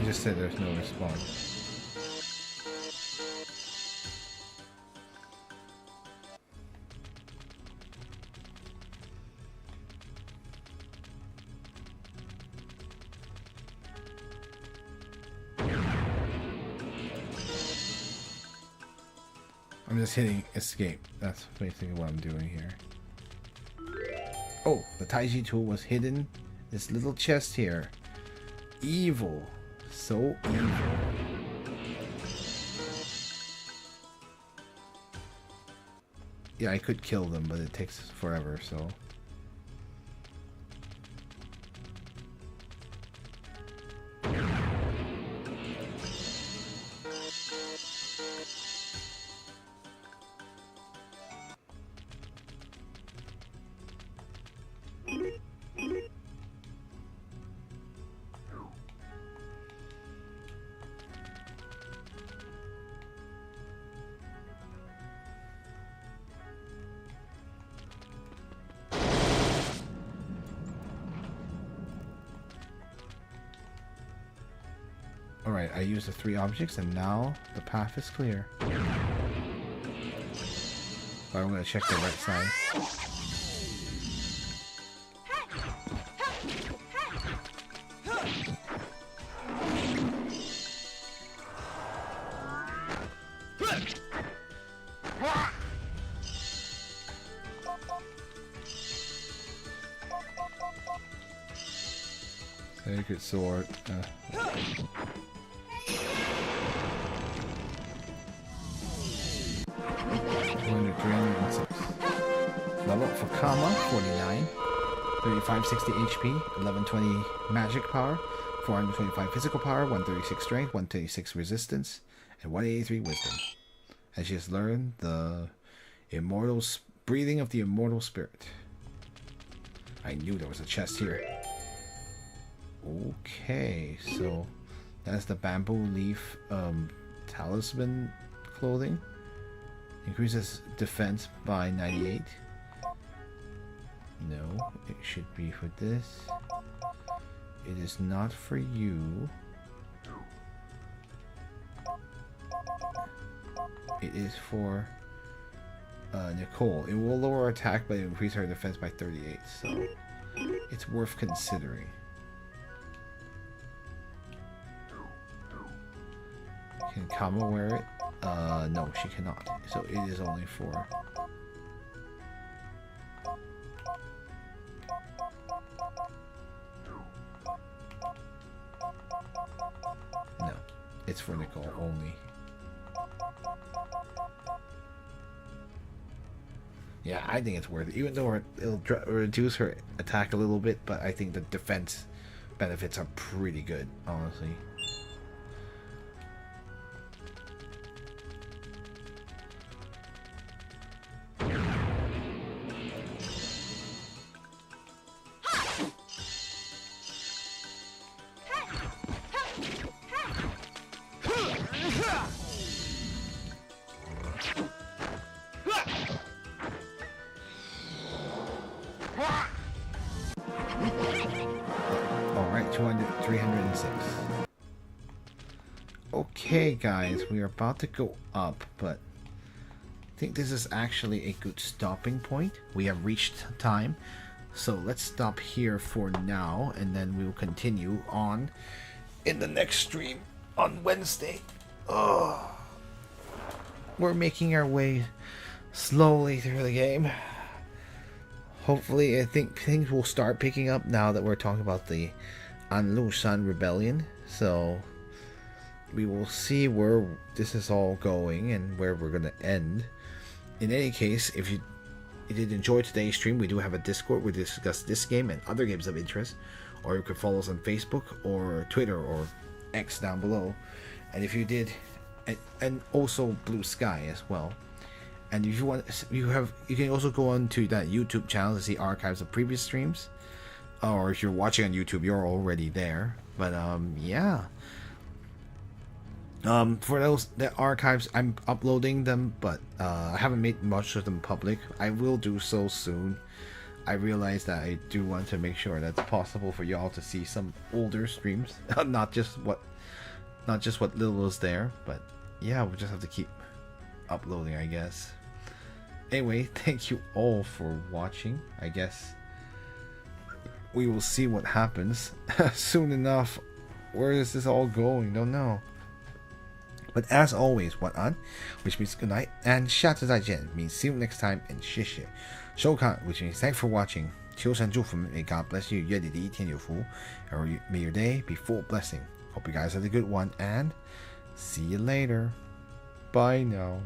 Speaker 1: You just said there's no response. I'm just hitting escape. That's basically what I'm doing here. Oh, the Taiji tool was hidden. This little chest here. Evil. So evil. Yeah, I could kill them, but it takes forever, so... Alright, I used the 3 objects and now the path is clear. But I'm going to check the right side. Sacred sword. Level up for Kama, 49, 3560 HP, 1120 magic power, 425 physical power, 136 strength, 136 resistance, and 183 wisdom. And she has learned the breathing of the immortal spirit. I knew there was a chest here. Okay, so that's the bamboo leaf talisman clothing. Increases defense by 98. No, it should be for this. It is not for you. It is for Nicole. It will lower attack but increase her defense by 38, so it's worth considering. Can Kama wear it? No, she cannot. So it is only for... No, it's for Nicole only. Yeah, I think it's worth it. Even though it'll reduce her attack a little bit, but I think the defense benefits are pretty good, honestly. Alright, 306. Okay, guys, we are about to go up, but I think this is actually a good stopping point. We have reached time So let's stop here for now, and then we'll continue on in the next stream on Wednesday. Oh, we're making our way slowly through the game. Hopefully, I think things will start picking up now that we're talking about the Anlushan Rebellion. So we will see where this is all going and where we're going to end. In any case, if you did enjoy today's stream, we do have a Discord where we discuss this game and other games of interest. Or you could follow us on Facebook or Twitter or X down below. And if you did, and also Blue Sky as well. And if you want, you can also go on to that YouTube channel to see archives of previous streams. Or if you're watching on YouTube, you're already there. But yeah. For those the archives, I'm uploading them, but I haven't made much of them public. I will do so soon. I realize that I do want to make sure that's possible for y'all to see some older streams, not just what little is there. But yeah, we'll just have to keep uploading, I guess. Anyway, thank you all for watching. I guess we will see what happens soon enough. Where is this all going? Don't know. But as always, 晚安, which means good night, and 下次再见 means see you next time, and 谢谢收看 which means thanks for watching. 求神祝福 may God bless you. 月底第一天有福 or may your day be full of blessing. Hope you guys have a good one, and see you later. Bye now.